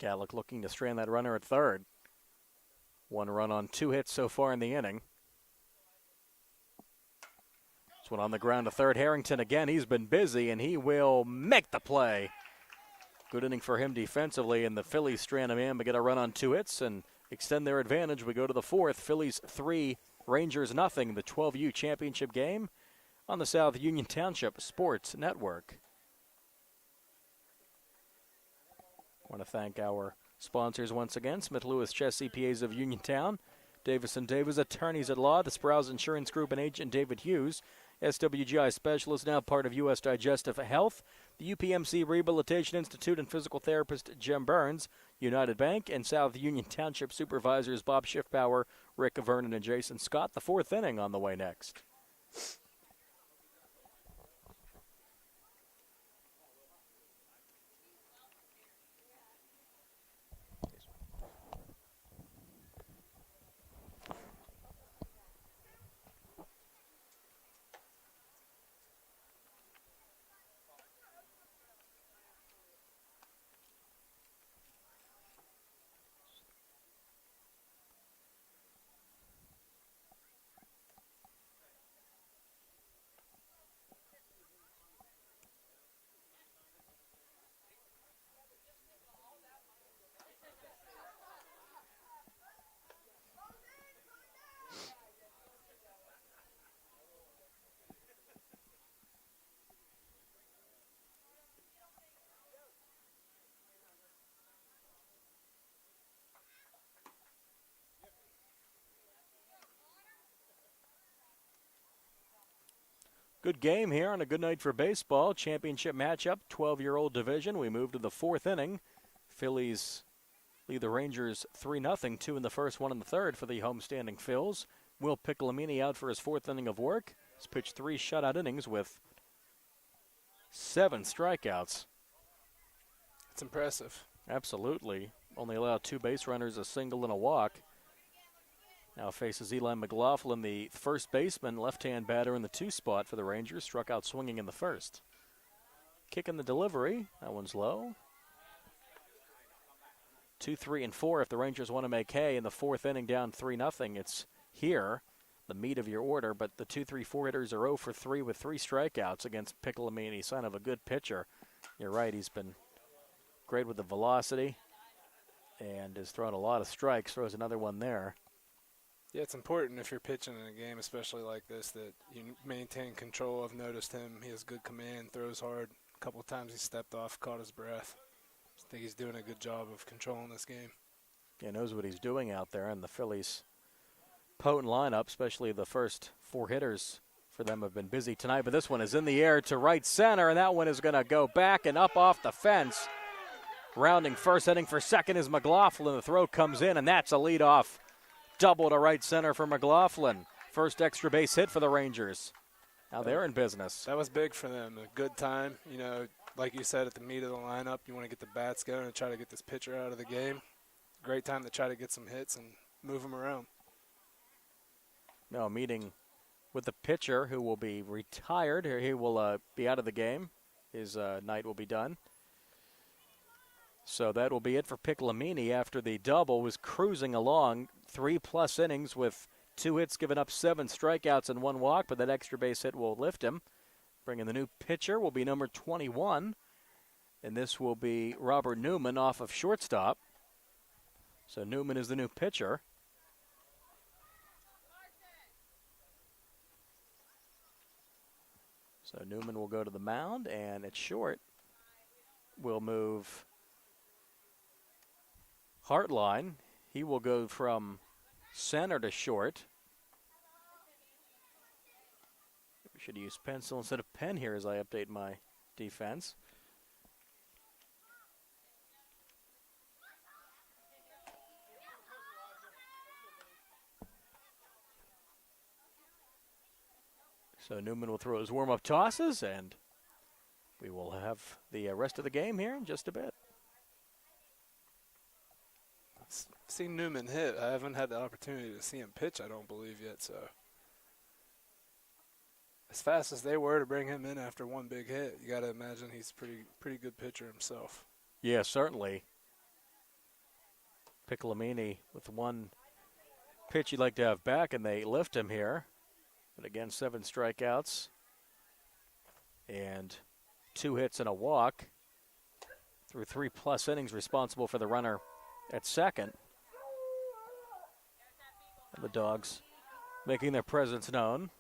Gallick looking to strand that runner at third. 1 run on 2 hits so far in the inning. This one on the ground to third. Harrington again. He's been busy, and he will make the play. Good inning for him defensively, and the Phillies strand him in, but get a run on 2 hits and extend their advantage. We go to the 4th. Phillies 3, Rangers nothing. The 12U championship game on the South Union Township Sports Network. I want to thank our sponsors once again. Smith Lewis Chess CPAs of Uniontown. Davis & Davis Attorneys at Law. The Sprouse Insurance Group and agent David Hughes. SWGI Specialist, now part of U.S. Digestive Health. The UPMC Rehabilitation Institute and physical therapist Jim Burns. United Bank and South Union Township Supervisors Bob Schiffbauer, Rick Vernon, and Jason Scott. The 4th inning on the way next. Good game here on a good night for baseball. Championship matchup, 12-year-old division. We move to the 4th inning. Phillies lead the Rangers 3-0, 2 in the first, 1 in the third for the homestanding Phils. Will Piccolomini out for his 4th inning of work. He's pitched 3 shutout innings with 7 strikeouts. It's impressive. Absolutely. Only allowed 2 base runners, a single and a walk. Now faces Eli McLaughlin, the first baseman, left-hand batter in the 2 spot for the Rangers. Struck out swinging in the first. Kick in the delivery. That one's low. 2, 3, and 4 if the Rangers want to make hay in the 4th inning down 3-0. It's here, the meat of your order, but the 2, 3, 4 hitters are 0 for 3 with 3 strikeouts against Piccolomini, sign of a good pitcher. You're right, he's been great with the velocity and has thrown a lot of strikes. Throws another one there. Yeah, it's important if you're pitching in a game, especially like this, that you maintain control. I've noticed him. He has good command, throws hard. A couple of times he stepped off, caught his breath. I think he's doing a good job of controlling this game. He knows what he's doing out there, and the Phillies' potent lineup, especially the first 4 hitters for them, have been busy tonight. But this one is in the air to right center, and that one is going to go back and up off the fence. Rounding first, heading for second is McLaughlin. The throw comes in, and that's a leadoff double to right center for McLaughlin. First extra base hit for the Rangers. Now they're in business. That was big for them. A good time. You know, like you said, at the meat of the lineup, you want to get the bats going and try to get this pitcher out of the game. Great time to try to get some hits and move him around. Now meeting with the pitcher who will be retired. He will be out of the game. His night will be done. So that will be it for Piccolomini after the double. Was cruising along 3+ innings with 2 hits, given up 7 strikeouts and 1 walk, but that extra base hit will lift him. Bringing the new pitcher will be number 21, and this will be Robert Newman off of shortstop. So Newman is the new pitcher. So Newman will go to the mound, and at short, we'll move Hartline. He will go from center to short. We should use pencil instead of pen here as I update my defense. So Newman will throw his warm-up tosses, and we will have the rest of the game here in just a bit. Seen Newman hit. I haven't had the opportunity to see him pitch, I don't believe, yet. So as fast as they were to bring him in after one big hit, you got to imagine he's pretty good pitcher himself. Yeah, certainly. Piccolomini with one pitch you'd like to have back, and they lift him here. But again, 7 strikeouts and 2 hits and a walk through 3+ innings, responsible for the runner at second. And the Dogs making their presence known.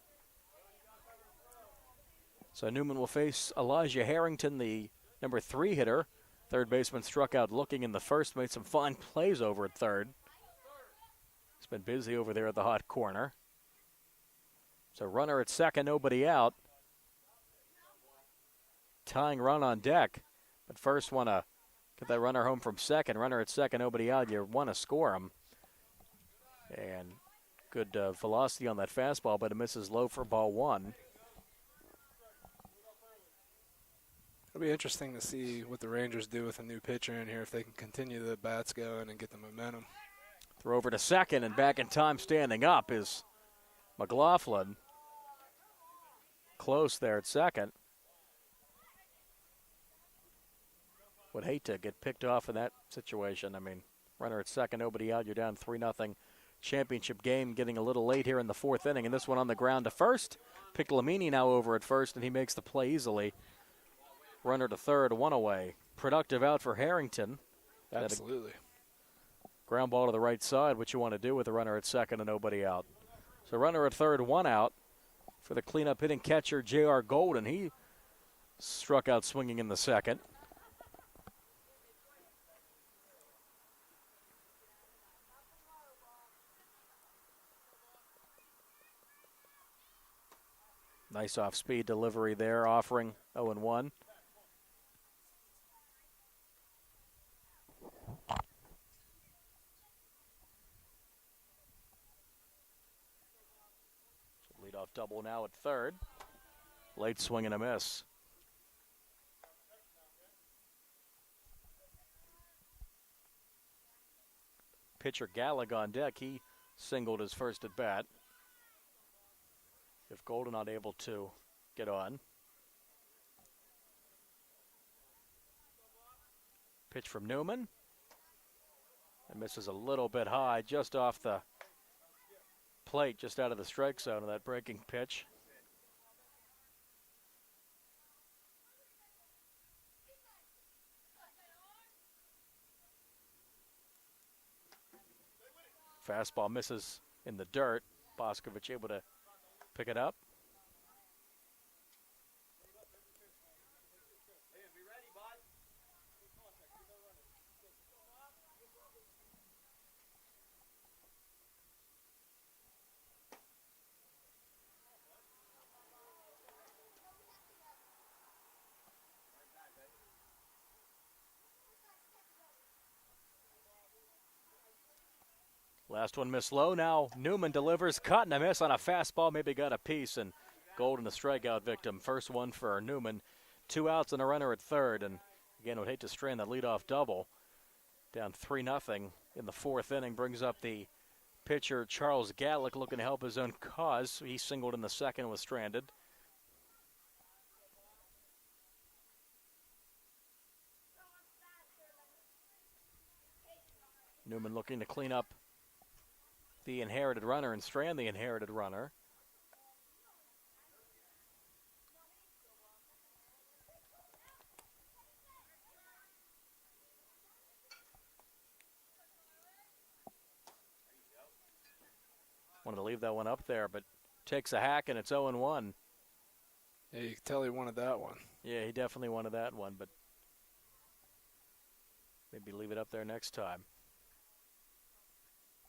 So Newman will face Elijah Harrington, the number 3 hitter. Third baseman struck out looking in the first, made some fine plays over at third. He's been busy over there at the hot corner. So runner at second, nobody out. Tying run on deck. But first want to get that runner home from second. Runner at second, nobody out. You want to score him. And good velocity on that fastball, but it misses low for ball 1. It'll be interesting to see what the Rangers do with a new pitcher in here, if they can continue the bats going and get the momentum. Throw over to second, and back in time standing up is McLaughlin. Close there at second. Would hate to get picked off in that situation. I mean, runner at second, nobody out. You're down 3-0. Championship game getting a little late here in the 4th inning, and this one on the ground to first. Piccolomini now over at first, and he makes the play easily. Runner to third, 1 away. Productive out for Harrington. Absolutely. Ground ball to the right side, what you want to do with a runner at second and nobody out. So runner at third, 1 out for the cleanup hitting catcher, J.R. Golden. He struck out swinging in the second. Nice off-speed delivery there, offering 0-1. Leadoff double now at third. Late swing and a miss. Pitcher Gallag on deck. He singled his first at bat. If Golden not able to get on. Pitch from Newman. And misses a little bit high, just off the plate, just out of the strike zone of that breaking pitch. Fastball misses in the dirt. Boscovich able to pick it up. Last one missed low. Now Newman delivers. Caught and a miss on a fastball. Maybe got a piece. And Golden, a strikeout victim. First one for Newman. 2 outs and a runner at third. And again, would hate to strand that leadoff double. Down 3-0 in the fourth inning. Brings up the pitcher Charles Gallick, looking to help his own cause. He singled in the second and was stranded. Newman looking to clean up the inherited runner and strand the inherited runner. Wanted to leave that one up there, but takes a hack and it's 0-1. Yeah, you can tell he wanted that one. Yeah, he definitely wanted that one, but maybe leave it up there next time.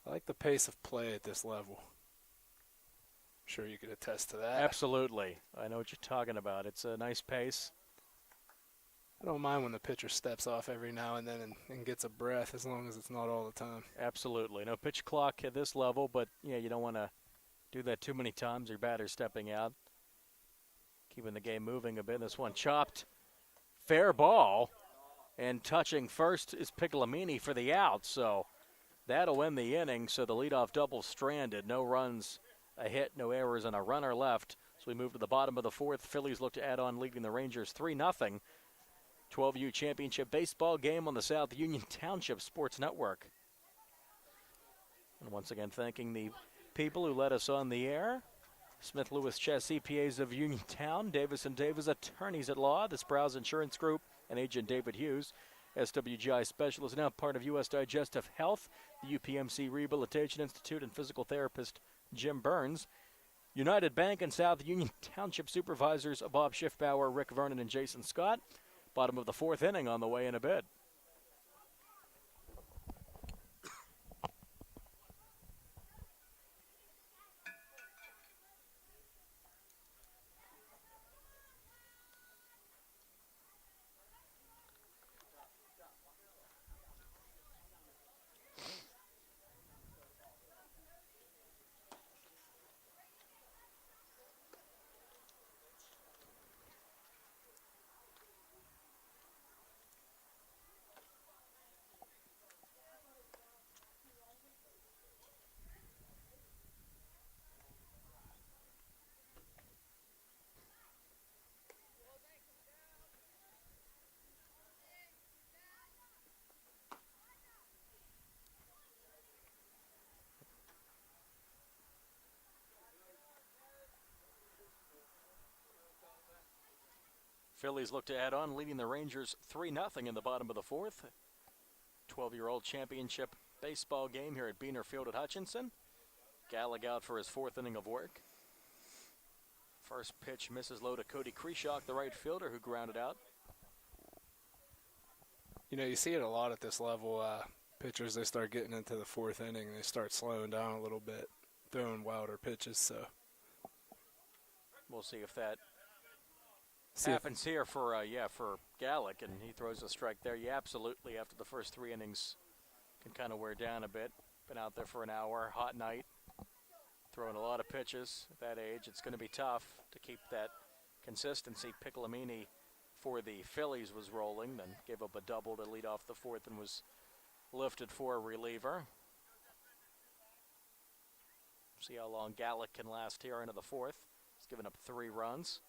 I like the pace of play at this level. I'm sure you could attest to that. Absolutely. I know what you're talking about. It's a nice pace. I don't mind when the pitcher steps off every now and then and gets a breath, as long as it's not all the time. Absolutely. No pitch clock at this level, but yeah, you don't want to do that too many times. Your batter's stepping out. Keeping the game moving a bit. This one chopped. Fair ball. And touching first is Piccolomini for the out. So that'll win the inning. So the leadoff double stranded. No runs, a hit, no errors, and a runner left. So we move to the bottom of the fourth. Phillies look to add on, leading the Rangers 3-0. 12U championship baseball game on the South Union Township Sports Network. And once again, thanking the people who let us on the air. Smith Lewis Chess CPAs of Uniontown, Davis & Davis Attorneys at Law, the Sprouse Insurance Group, and Agent David Hughes. SWGI Specialist, now part of U.S. Digestive Health, the UPMC Rehabilitation Institute, and physical therapist Jim Burns. United Bank and South Union Township Supervisors Bob Schiffbauer, Rick Vernon, and Jason Scott. Bottom of the fourth inning on the way in a bit. Phillies look to add on, leading the Rangers 3-0 in the bottom of the fourth. 12-year-old championship baseball game here at Beaner Field at Hutchinson. Gallag out for his fourth inning of work. First pitch misses low to Cody Kreshock, the right fielder, who grounded out. You know, you see it a lot at this level. Pitchers, they start getting into the fourth inning, they start slowing down a little bit, throwing wilder pitches. So we'll see if that happens here for Gallick, and he throws a strike there. Yeah, absolutely. After the first 3 innings, can kind of wear down a bit. Been out there for an hour, hot night, throwing a lot of pitches at that age. It's going to be tough to keep that consistency. Piccolomini for the Phillies was rolling, then gave up a double to lead off the fourth and was lifted for a reliever. See how long Gallick can last here into the fourth. He's given up 3 runs.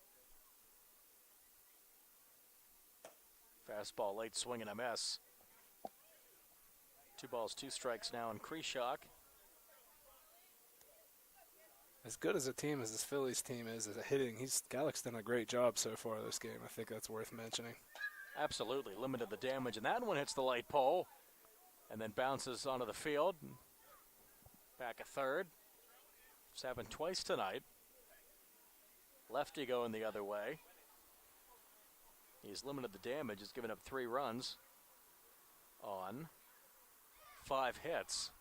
Fastball, late swing and a miss. 2 balls, 2 strikes now in Kreshock. as good as a team as this Phillies team is at hitting, Gallick's done a great job so far this game. I think that's worth mentioning. Absolutely, limited the damage, and that one hits the light pole and then bounces onto the field. Back a third. It's happened twice tonight. Lefty going the other way. He's limited the damage. He's given up 3 runs on 5 hits.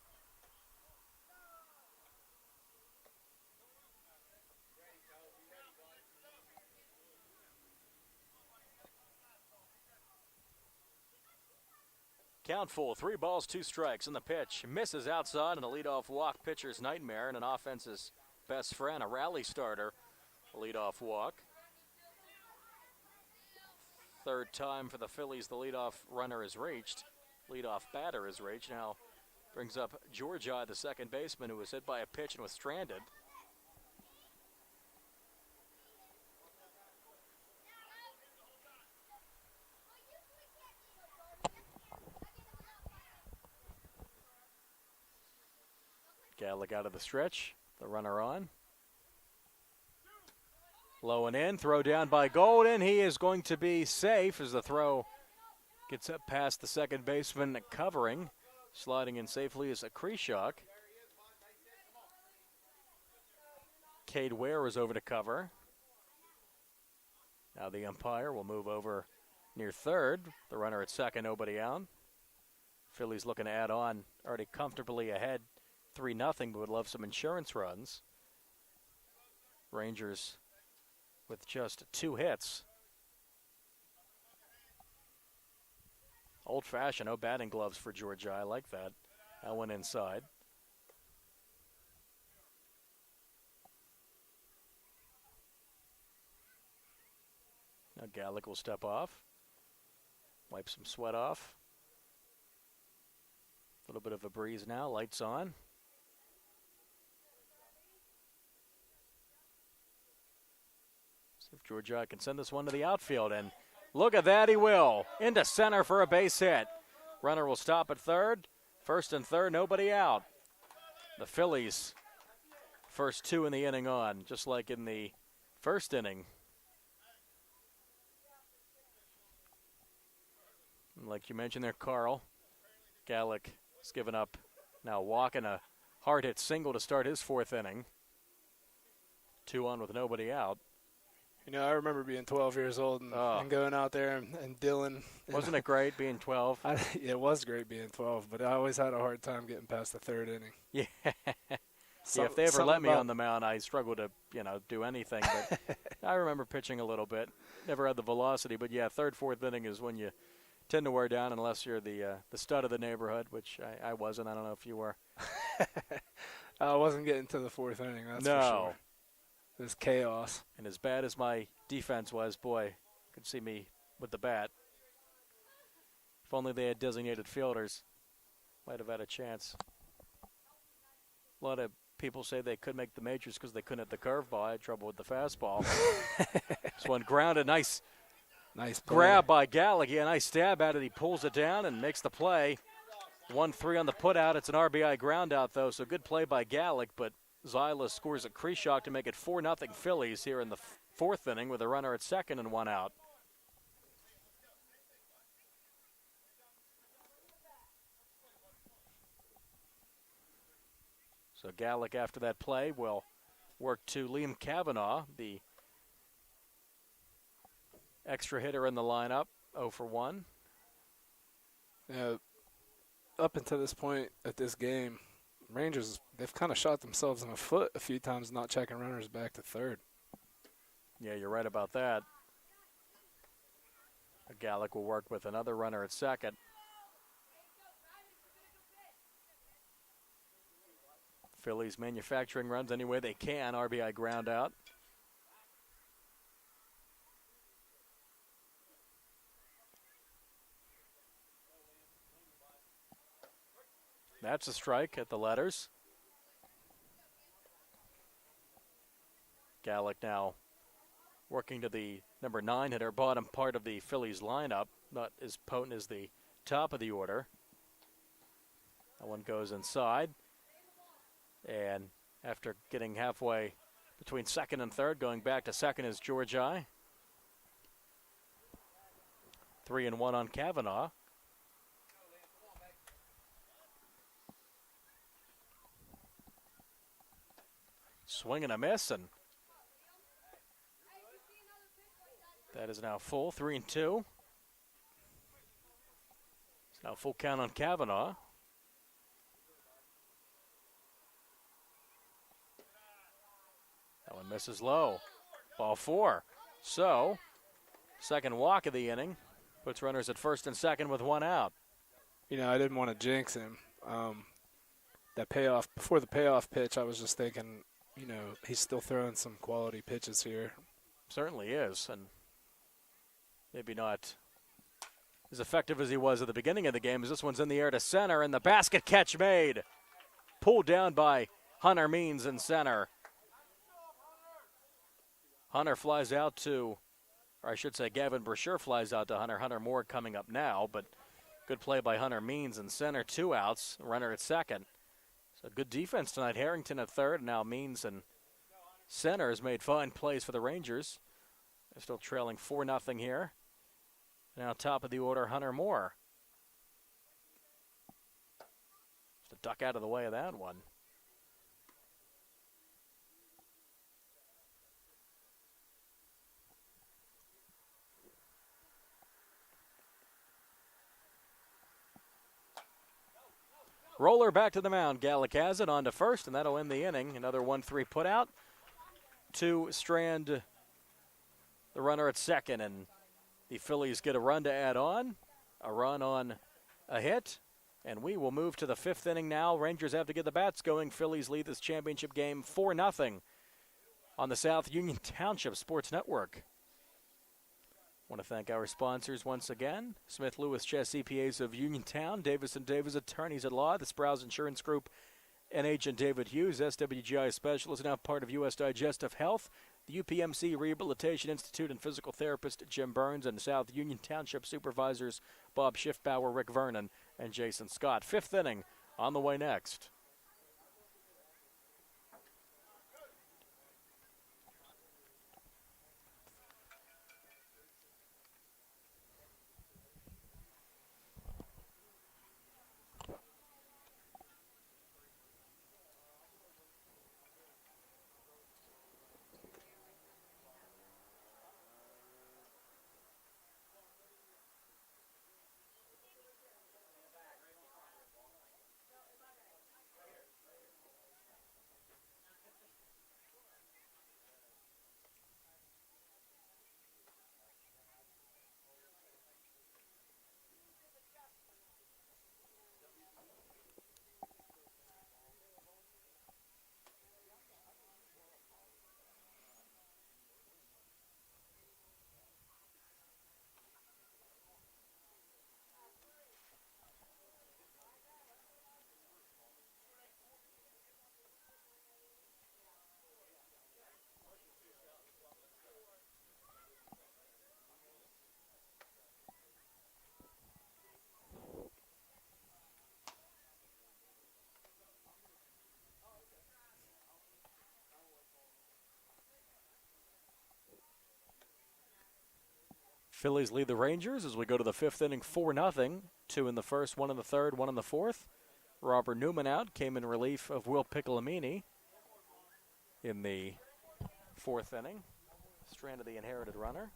Count full, 3 balls, 2 strikes, and the pitch misses outside, and a leadoff walk, pitcher's nightmare, and an offense's best friend, a rally starter, a leadoff walk. Third time for the Phillies, the leadoff runner is reached. Leadoff batter is reached. Now brings up Georgi, the second baseman, who was hit by a pitch and was stranded. Gallic out of the stretch, the runner on. Low and in, throw down by Golden. He is going to be safe as the throw gets up past the second baseman covering. Sliding in safely is a Kreshak. Cade Ware is over to cover. Now the umpire will move over near third. The runner at second, nobody out. Phillies looking to add on, already comfortably ahead 3-0, but would love some insurance runs. Rangers with just 2 hits. Old-fashioned, no batting gloves for Georgia. I like that. That went inside. Now Gallic will step off. Wipe some sweat off. A little bit of a breeze now. Lights on. See if Georgia can send this one to the outfield, and look at that, he will. Into center for a base hit. Runner will stop at third. First and third, nobody out. The Phillies, first 2 in the inning on, just like in the first inning. And like you mentioned there, Carl, Gallic has given up now walking a hard-hit single to start his 4th inning. 2 on with nobody out. You know, I remember being 12 years old and going out there and Dylan. Wasn't it great being 12? It was great being 12, but I always had a hard time getting past the 3rd inning. Yeah. Yeah, if they ever let me on the mound, I struggle to, do anything. But I remember pitching a little bit. Never had the velocity, but yeah, 3rd, 4th inning is when you tend to wear down unless you're the stud of the neighborhood, which I wasn't. I don't know if you were. I wasn't getting to the 4th inning, that's for sure. It was chaos. And as bad as my defense was, boy, you could see me with the bat. If only they had designated fielders, might have had a chance. A lot of people say they could make the majors because they couldn't hit the curveball. I had trouble with the fastball. This one grounded, nice grab by Gallic. Yeah, nice stab at it. He pulls it down and makes the play. 1-3 on the putout. It's an RBI ground out, though, so good play by Gallic, but Zyla scores a Kreshak to make it 4-0 Phillies here in the 4th inning with a runner at second and 1 out. So Gallic after that play will work to Liam Kavanaugh, the extra hitter in the lineup, 0 for 1. Yeah, up until this point at this game, Rangers, they've kind of shot themselves in the foot a few times not checking runners back to third. Yeah, you're right about that. Gallic will work with another runner at second. Phillies manufacturing runs any way they can. RBI ground out. That's a strike at the letters. Gallic now working to the number 9 hitter, bottom part of the Phillies lineup. Not as potent as the top of the order. That one goes inside. And after getting halfway between second and third, going back to second is Georgi. 3-1 on Kavanaugh. Swing and a miss, and that is now full, 3-2. It's now full count on Kavanaugh. That one misses low. Ball 4. So, second walk of the inning puts runners at first and second with 1 out. I didn't want to jinx him. That payoff before the payoff pitch, I was just thinking, he's still throwing some quality pitches here. Certainly is, and maybe not as effective as he was at the beginning of the game, as this one's in the air to center, and the basket catch made. Pulled down by Hunter Means in center. Hunter flies out to, or I should say Gavin Brashear flies out to Hunter. Hunter Moore coming up now, but good play by Hunter Means in center. 2 outs, runner at second. So good defense tonight. Harrington at third, now Means in center has made fine plays for the Rangers. They're still trailing 4-0 here. Now top of the order, Hunter Moore. Just a duck out of the way of that one. Roller back to the mound. Gallic has it on to first, and that'll end the inning. Another 1-3 put out to strand the runner at second, and the Phillies get a run to add on, a run on a hit, and we will move to the 5th inning now. Rangers have to get the bats going. Phillies lead this championship game 4-0 on the South Union Township Sports Network. Want to thank our sponsors once again. Smith Lewis Chess CPAs of Uniontown, Davis & Davis Attorneys at Law, the Sprouse Insurance Group, and Agent David Hughes, SWGI Specialist, now part of U.S. Digestive Health, the UPMC Rehabilitation Institute, and physical therapist Jim Burns, and South Union Township Supervisors Bob Schiffbauer, Rick Vernon, and Jason Scott. 5th inning on the way next. Phillies lead the Rangers as we go to the 5th inning, 4-0. 2 in the first, 1 in the third, 1 in the fourth. Robert Newman out, came in relief of Will Piccolomini in the 4th inning. Stranded the inherited runner.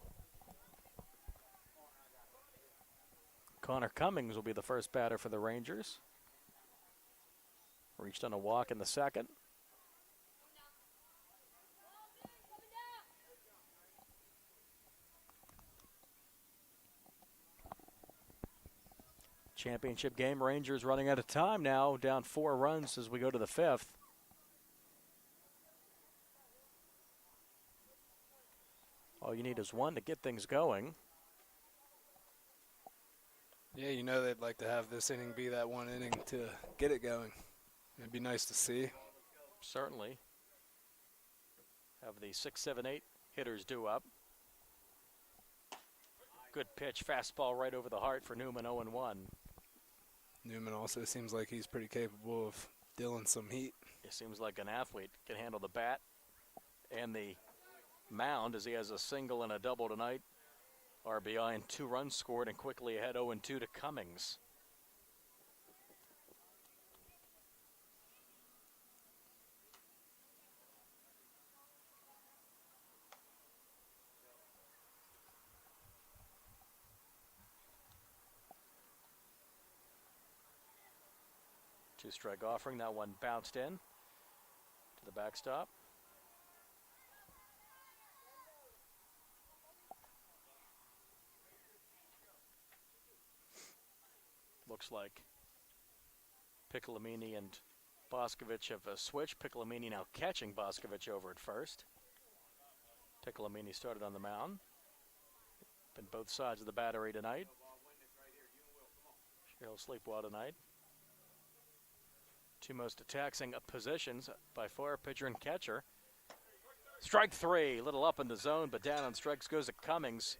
Connor Cummings will be the first batter for the Rangers. Reached on a walk in the second. Championship game, Rangers running out of time now, down 4 runs as we go to the 5th. All you need is 1 to get things going. Yeah, they'd like to have this inning be that one inning to get it going. It'd be nice to see. Certainly. Have the 6, 7, 8 hitters due up. Good pitch, fastball right over the heart for Newman, 0-1. Newman also seems like he's pretty capable of dealing some heat. He seems like an athlete, can handle the bat and the mound as he has a single and a double tonight. RBI and 2 runs scored and quickly ahead 0-2 to Cummings. Two-strike offering. That one bounced in to the backstop. looks like. Piccolomini and Boscovich have switched. Piccolomini now catching Boscovich over at first. Piccolomini started on the mound. Been both sides of the battery tonight. He'll sleep well tonight. Two most taxing positions by far, pitcher and catcher. Strike three, little up in the zone, but down on strikes goes to Cummings.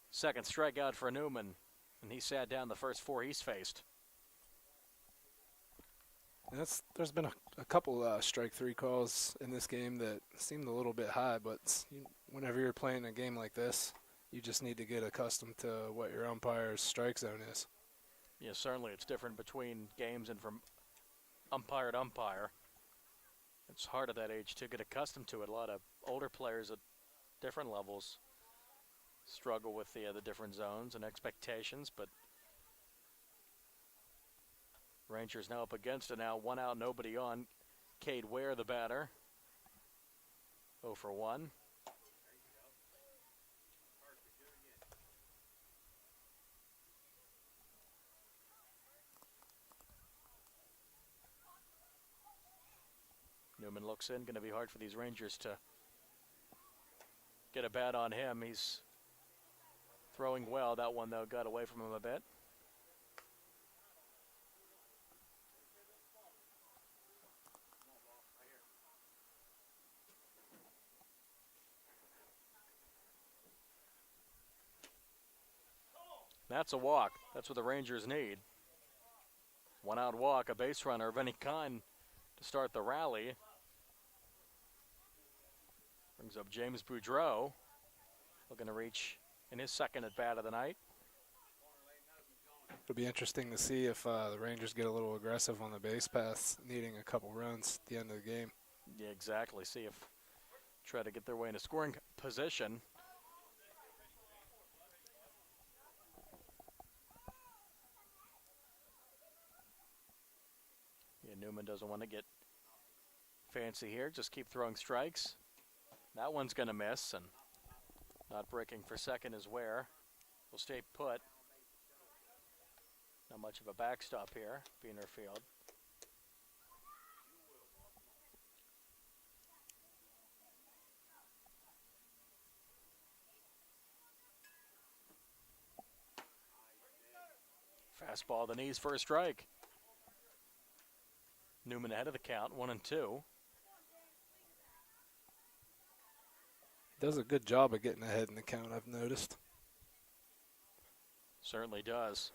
Second strikeout for Newman, and he sat down the first four he's faced. There's been a couple strike three calls in this game that seemed a little bit high, but whenever you're playing a game like this, you just need to get accustomed to what your umpire's strike zone is. Yeah, certainly it's different between games and from umpire to umpire. It's hard at that age to get accustomed to it. A lot of older players at different levels struggle with the different zones and expectations, but Rangers now up against it now. 1 out, nobody on. Cade Ware, the batter. 0 for 1. Newman looks in. Going to be hard for these Rangers to get a bat on him. He's throwing well. That one, though, got away from him a bit. That's a walk. That's what the Rangers need. 1 out walk, a base runner of any kind to start the rally. Brings up James Boudreau, looking to reach in his second at bat of the night. It'll be interesting to see if the Rangers get a little aggressive on the base paths, needing a couple runs at the end of the game. Yeah, exactly. See if try to get their way into scoring position. Yeah, Newman doesn't want to get fancy here. Just keep throwing strikes. That one's going to miss, and not breaking for second is Ware. Will stay put. Not much of a backstop here, Biener Field. Fastball to the knees for a strike. Newman ahead of the count, 1-2. Does a good job of getting ahead in the count, I've noticed. Certainly does.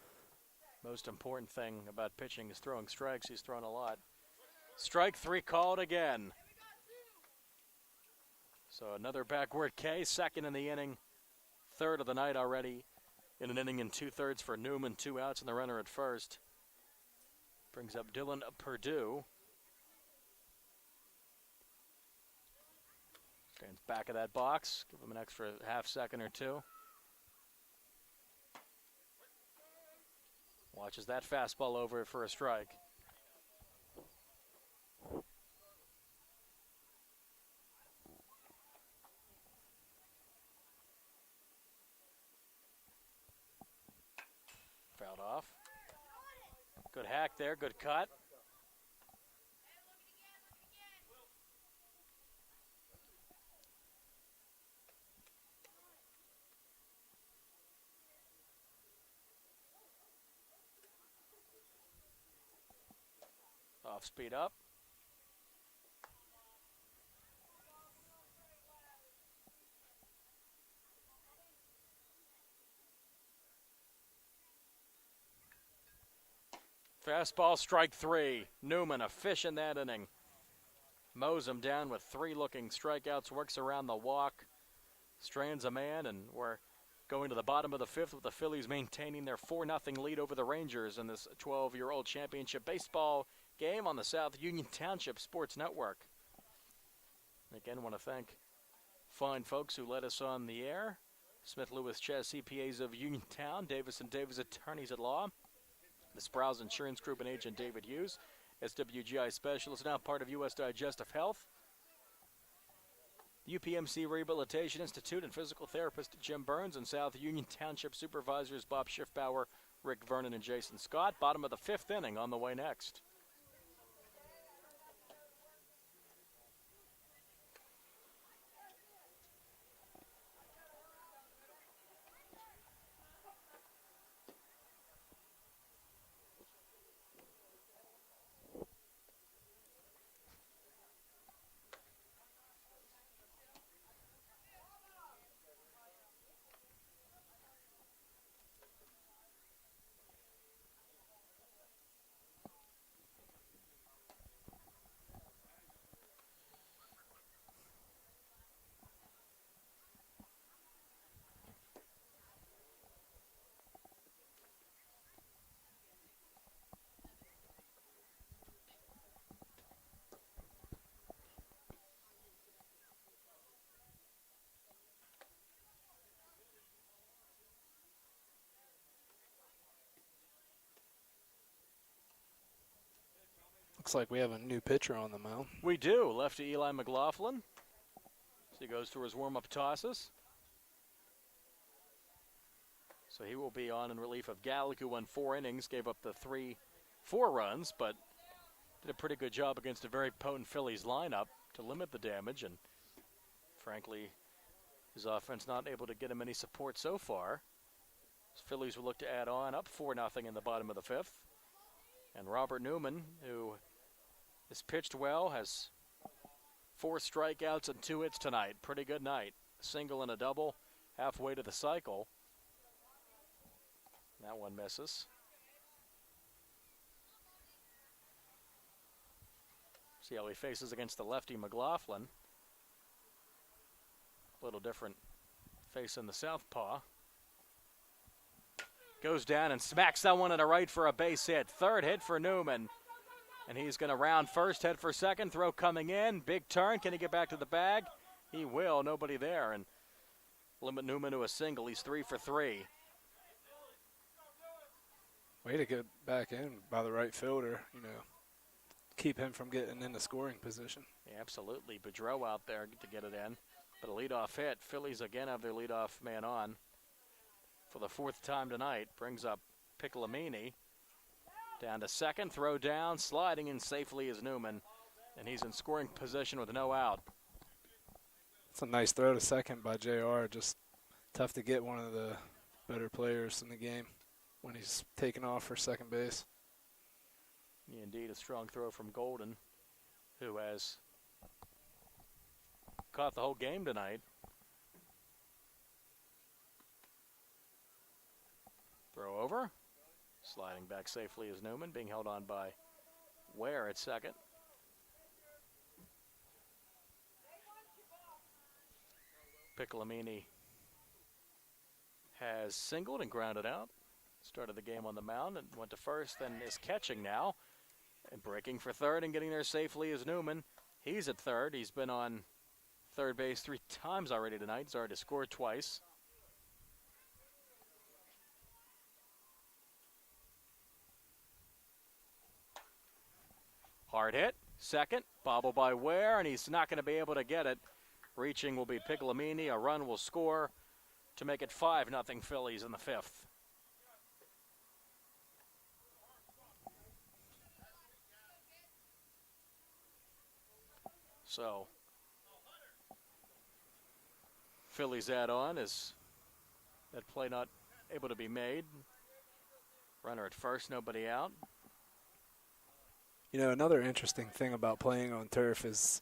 Most important thing about pitching is throwing strikes. He's thrown a lot. Strike three called again. So another backward K, second in the inning. Third of the night already in an inning and 2/3 for Newman. 2 outs and the runner at first. Brings up Dylan Perdue. Stands back of that box. Give him an extra half second or two. Watches that fastball over for a strike. Fouled off. Good hack there, good cut. Off speed up. Fastball, strike three. Newman, a fish in that inning. Mows him down with 3 looking strikeouts, works around the walk, strands a man, and we're going to the bottom of the 5th with the Phillies maintaining their 4-0 lead over the Rangers in this 12-year-old championship baseball game on the South Union Township Sports Network. Again, want to thank fine folks who led us on the air. Smith Lewis Chess CPAs of Uniontown, Davis & Davis Attorneys at Law, the Sprouse Insurance Group and agent David Hughes, SWGI Specialist, now part of U.S. Digestive Health, UPMC Rehabilitation Institute and physical therapist Jim Burns, and South Union Township Supervisors Bob Schiffbauer, Rick Vernon and Jason Scott. Bottom of the 5th inning on the way next. Looks like we have a new pitcher on the mound. We do. Lefty Eli McLaughlin. So he goes through his warm-up tosses. So he will be on in relief of Gallic, who won 4 innings, gave up the 4 runs, but did a pretty good job against a very potent Phillies lineup to limit the damage. And frankly, his offense not able to get him any support so far. Phillies will look to add on, up 4-0 in the bottom of the 5th. And Robert Newman, who has pitched well, has 4 strikeouts and 2 hits tonight. Pretty good night. A single and a double, halfway to the cycle. That one misses. See how he faces against the lefty McLaughlin. A little different face in the southpaw. Goes down and smacks that one to the right for a base hit. 3rd hit for Newman. And he's going to round first, head for second. Throw coming in. Big turn. Can he get back to the bag? He will. Nobody there. And limit Newman to a single. He's 3 for 3. Way to get back in by the right fielder, keep him from getting into scoring position. Yeah, absolutely. Boudreau out there to get it in. But a leadoff hit. Phillies again have their leadoff man on for the 4th time tonight. Brings up Piccolomini. Down to second, throw down, sliding in safely is Newman. And he's in scoring position with no out. It's a nice throw to second by JR. Just tough to get one of the better players in the game when he's taking off for second base. Yeah, indeed, a strong throw from Golden, who has caught the whole game tonight. Throw over. Sliding back safely is Newman, being held on by Ware at second. Piccolomini has singled and grounded out. Started the game on the mound and went to first, and is catching now. And breaking for third and getting there safely is Newman. He's at third. He's been on third base 3 times already tonight. He's already scored twice. Hard hit, second, bobble by Ware, and he's not going to be able to get it. Reaching will be Piccolomini. A run will score to make it 5-0 Phillies in the 5th. So, Phillies add on is that play not able to be made. Runner at first, nobody out. Another interesting thing about playing on turf is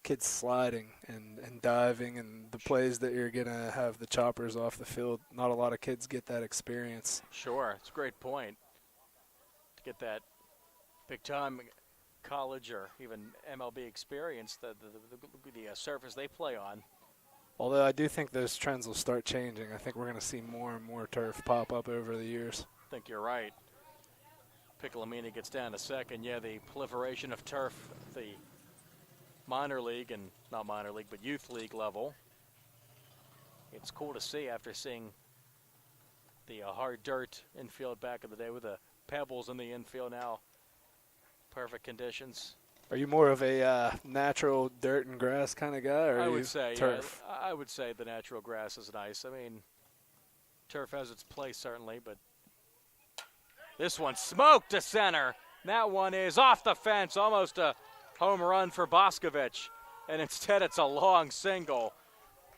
kids sliding and diving and the plays that you're going to have the choppers off the field. Not a lot of kids get that experience. Sure, it's a great point. To get that big-time college or even MLB experience, the surface they play on. Although I do think those trends will start changing. I think we're going to see more and more turf pop up over the years. I think you're right. Piccolomini gets down to second. Yeah, the proliferation of turf, the minor league and not minor league, but youth league level. It's cool to see after seeing the hard dirt infield back in the day with the pebbles in the infield. Now perfect conditions. Are you more of a natural dirt and grass kind of guy, or I would say turf? Yeah, I would say the natural grass is nice. I mean, turf has its place certainly, but This one smoked to center. That one is off the fence, almost a home run for Boscovich. And instead it's a long single.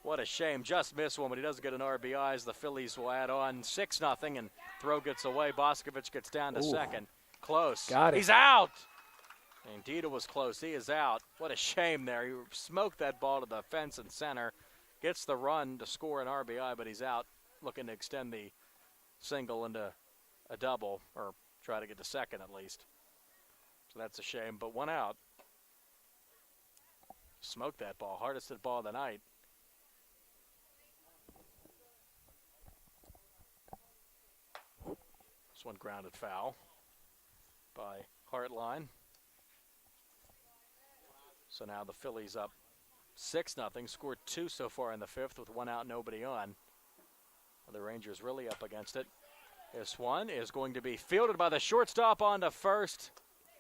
What a shame. Just missed one, but he doesn't get an RBI as the Phillies will add on 6-0 and throw gets away. Boscovich gets down to second. Close. Got it. He's out. Indeed, it was close. He is out. What a shame there. He smoked that ball to the fence and center. Gets the run to score an RBI, but he's out, looking to extend the single into a double, or try to get to second at least. So that's a shame, but one out. Smoked that ball. Hardest hit ball of the night. This one grounded foul by Hartline. So now the Phillies up 6-0, scored 2 so far in the fifth with one out, nobody on. The Rangers really up against it. This one is going to be fielded by the shortstop onto first.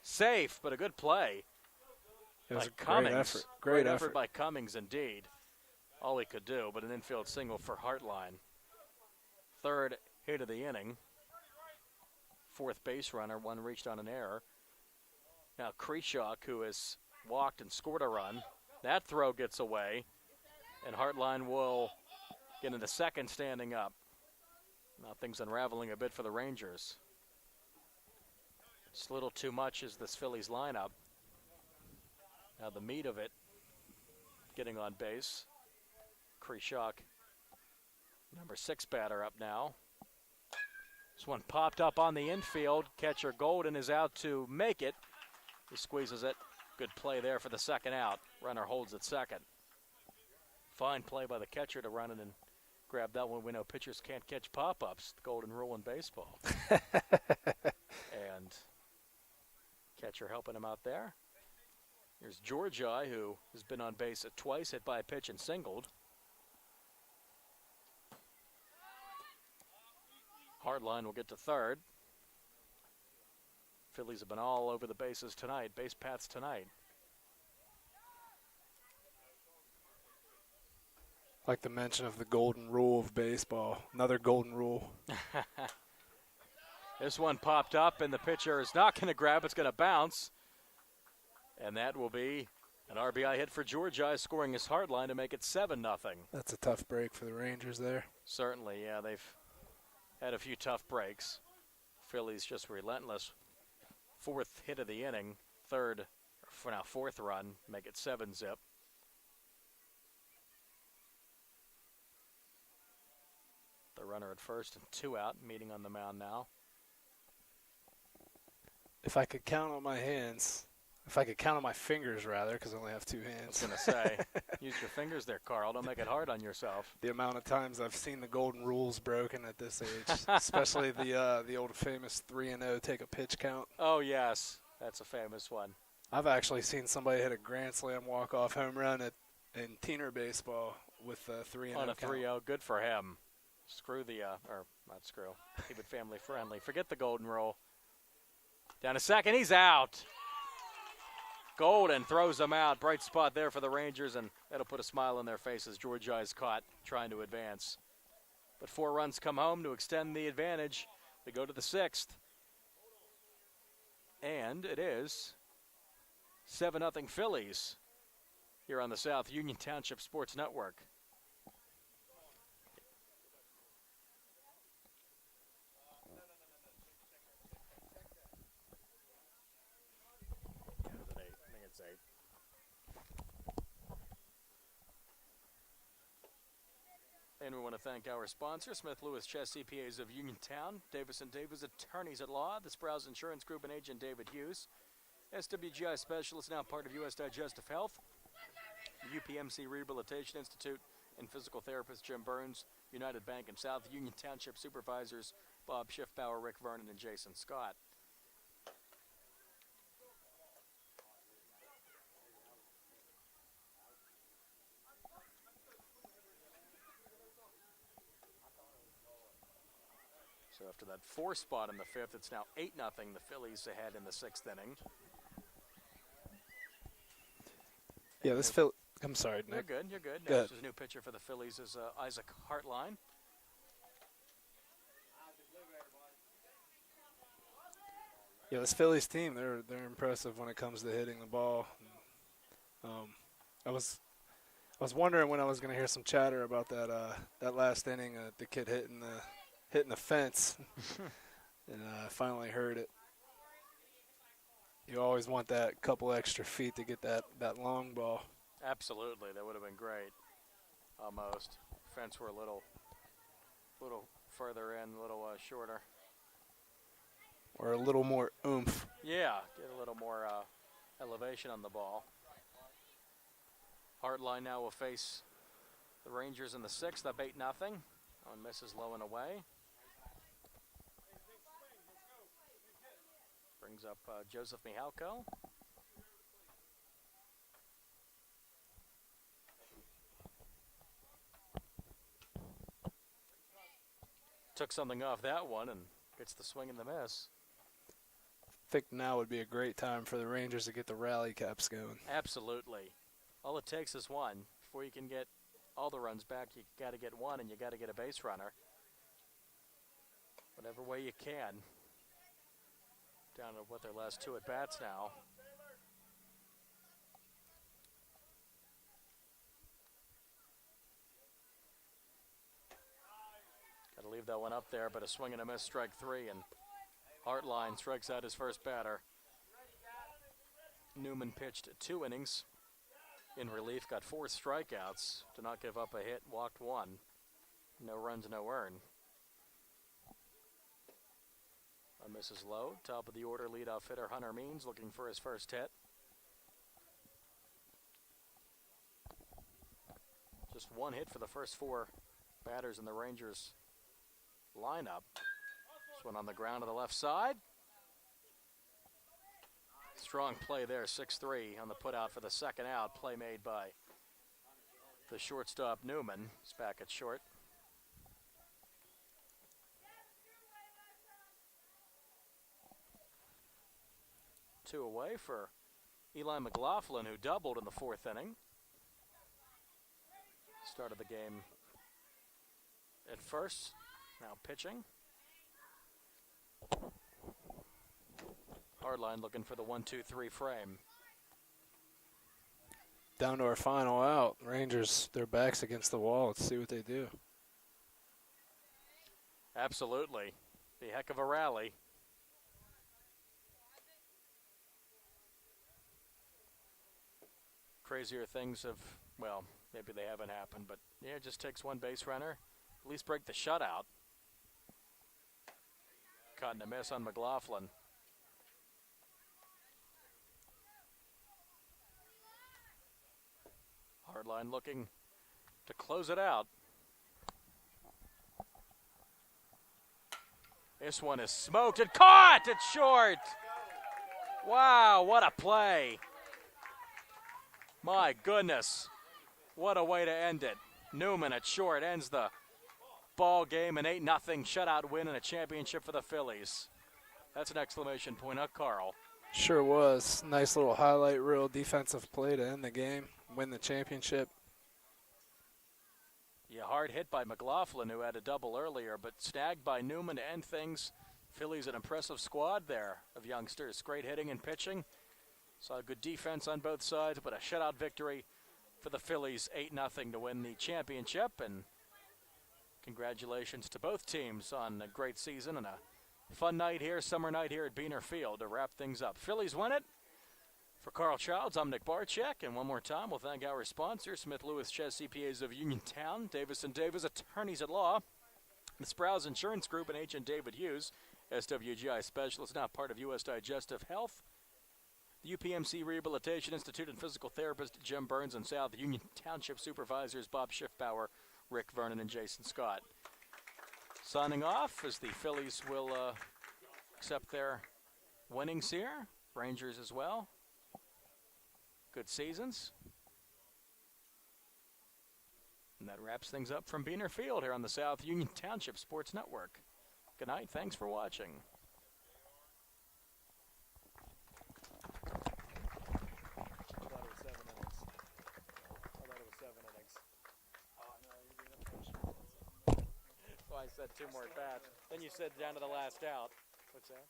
Safe, but a good play. It was by a Cummings. great effort. Great effort by Cummings, indeed. All he could do, but an infield single for Hartline. Third hit of the inning. Fourth base runner, one reached on an error. Now Kreshak, who has walked and scored a run. That throw gets away, and Hartline will get into second standing up. Now things unraveling a bit for the Rangers. It's a little too much is this Phillies lineup. Now the meat of it, getting on base. Kreshak, number 6 batter up now. This one popped up on the infield. Catcher Golden is out to make it. He squeezes it. Good play there for the second out. Runner holds at second. Fine play by the catcher to run in and grab that one. We know pitchers can't catch pop-ups. The golden rule in baseball. And catcher helping him out there. Here's Georgi, who has been on base twice, hit by a pitch and singled. Hartline will get to third. Phillies have been all over the bases tonight, base paths tonight. Like the mention of the golden rule of baseball. Another golden rule. This one popped up, and the pitcher is not going to grab. It's going to bounce. And that will be an RBI hit for Georgi, scoring his Hartline to make it 7-0. That's a tough break for the Rangers there. Certainly, yeah. They've had a few tough breaks. Phillies just relentless. Fourth hit of the inning. Fourth run, make it 7-0. The runner at first and 2 out, meeting on the mound now. If I could count on my hands, if I could count on my fingers rather, because I only have 2 hands. I was going to say, use your fingers there, Carl. Don't make it hard on yourself. The amount of times I've seen the golden rules broken at this age, especially the old famous 3-0 take a pitch count. Oh, yes. That's a famous one. I've actually seen somebody hit a grand slam walk-off home run in teener baseball with a 3-0 on a count. 3-0. Good for him. Screw the, or not screw, keep it family friendly. Forget the golden rule. Down to second, he's out. Golden throws him out. Bright spot there for the Rangers, and that'll put a smile on their faces. Georgi is caught trying to advance. But 4 runs come home to extend the advantage. They go to the 6th. And it is 7-0 Phillies here on the South Union Township Sports Network. And we want to thank our sponsor, Smith Lewis Chess CPAs of Uniontown, Davis & Davis Attorneys at Law, the Sprouse Insurance Group and agent David Hughes, SWGI Specialist, now part of U.S. Digestive Health, UPMC Rehabilitation Institute, and physical therapist Jim Burns, United Bank and South Union Township Supervisors Bob Schiffbauer, Rick Vernon, and Jason Scott. So after that 4 spot in the 5th, it's now 8-0. The Phillies ahead in the 6th inning. Yeah, I'm sorry, Nick. You're good. You're good. Go ahead. Next is a new pitcher for the Phillies is Isaac Hartline. Yeah, this Phillies team, they're impressive when it comes to hitting the ball. I was wondering when I was going to hear some chatter about that last inning, the kid hitting the fence, and I finally heard it. You always want that couple extra feet to get that long ball. Absolutely, that would have been great. Almost. Fence were a little further in, a little shorter. Or a little more oomph. Yeah, get a little more elevation on the ball. Hartline now will face the Rangers in the 6th, up 8-0. On misses low and away. Brings up Joseph Mihalko. Took something off that one and gets the swing and the miss. I think now would be a great time for the Rangers to get the rally caps going. Absolutely. All it takes is one. Before you can get all the runs back, you got to get one, and you got to get a base runner. Whatever way you can. Down to what, their last 2 at-bats now. Got to leave that one up there, but a swing and a miss, strike 3, and Hartline strikes out his first batter. Newman pitched 2 innings. In relief, got 4 strikeouts. Did not give up a hit, walked 1. No runs, no earn. On misses low, top of the order leadoff hitter Hunter Means looking for his first hit. Just 1 hit for the first 4 batters in the Rangers lineup. This one on the ground to the left side. Strong play there, 6-3 on the putout for the second out. Play made by the shortstop Newman. He's back at short. Two away for Eli McLaughlin, who doubled in the 4th inning. Started the game at first, now pitching. Hardline looking for the 1-2-3 frame. Down to our final out. Rangers, their backs against the wall. Let's see what they do. Absolutely. Be a heck of a rally. Crazier things have, well, maybe they haven't happened, but yeah, it just takes one base runner. At least break the shutout. Caught in a miss on McLaughlin. Hardline looking to close it out. This one is smoked and caught! It's short! Wow, what a play. My goodness. What a way to end it. Newman at short ends the ball game, an 8-0 shutout win and a championship for the Phillies. That's an exclamation point, huh, Carl? Sure was. Nice little highlight reel defensive play to end the game, win the championship. Yeah, hard hit by McLaughlin, who had a double earlier, but snagged by Newman to end things. Phillies an impressive squad there of youngsters. Great hitting and pitching. Saw good defense on both sides, but a shutout victory for the Phillies, 8-0 to win the championship. And congratulations to both teams on a great season and a fun night here, summer night here at Beaner Field to wrap things up. Phillies win it. For Carl Childs, I'm Nick Barchek, and one more time we'll thank our sponsors, Smith Lewis Chess CPAs of Uniontown, Davis & Davis Attorneys at Law, the Sprouse Insurance Group, and H. and David Hughes, SWGI Specialist, now part of U.S. Digestive Health, the UPMC Rehabilitation Institute, and physical therapist Jim Burns, and South Union Township Supervisors Bob Schiffbauer, Rick Vernon, and Jason Scott. Signing off as the Phillies will accept their winnings here, Rangers as well. Good seasons. And that wraps things up from Beaner Field here on the South Union Township Sports Network. Good night. Thanks for watching. I thought it was 7 innings. Well, I said 2 more at bats. Then you said down to the last out. What's that?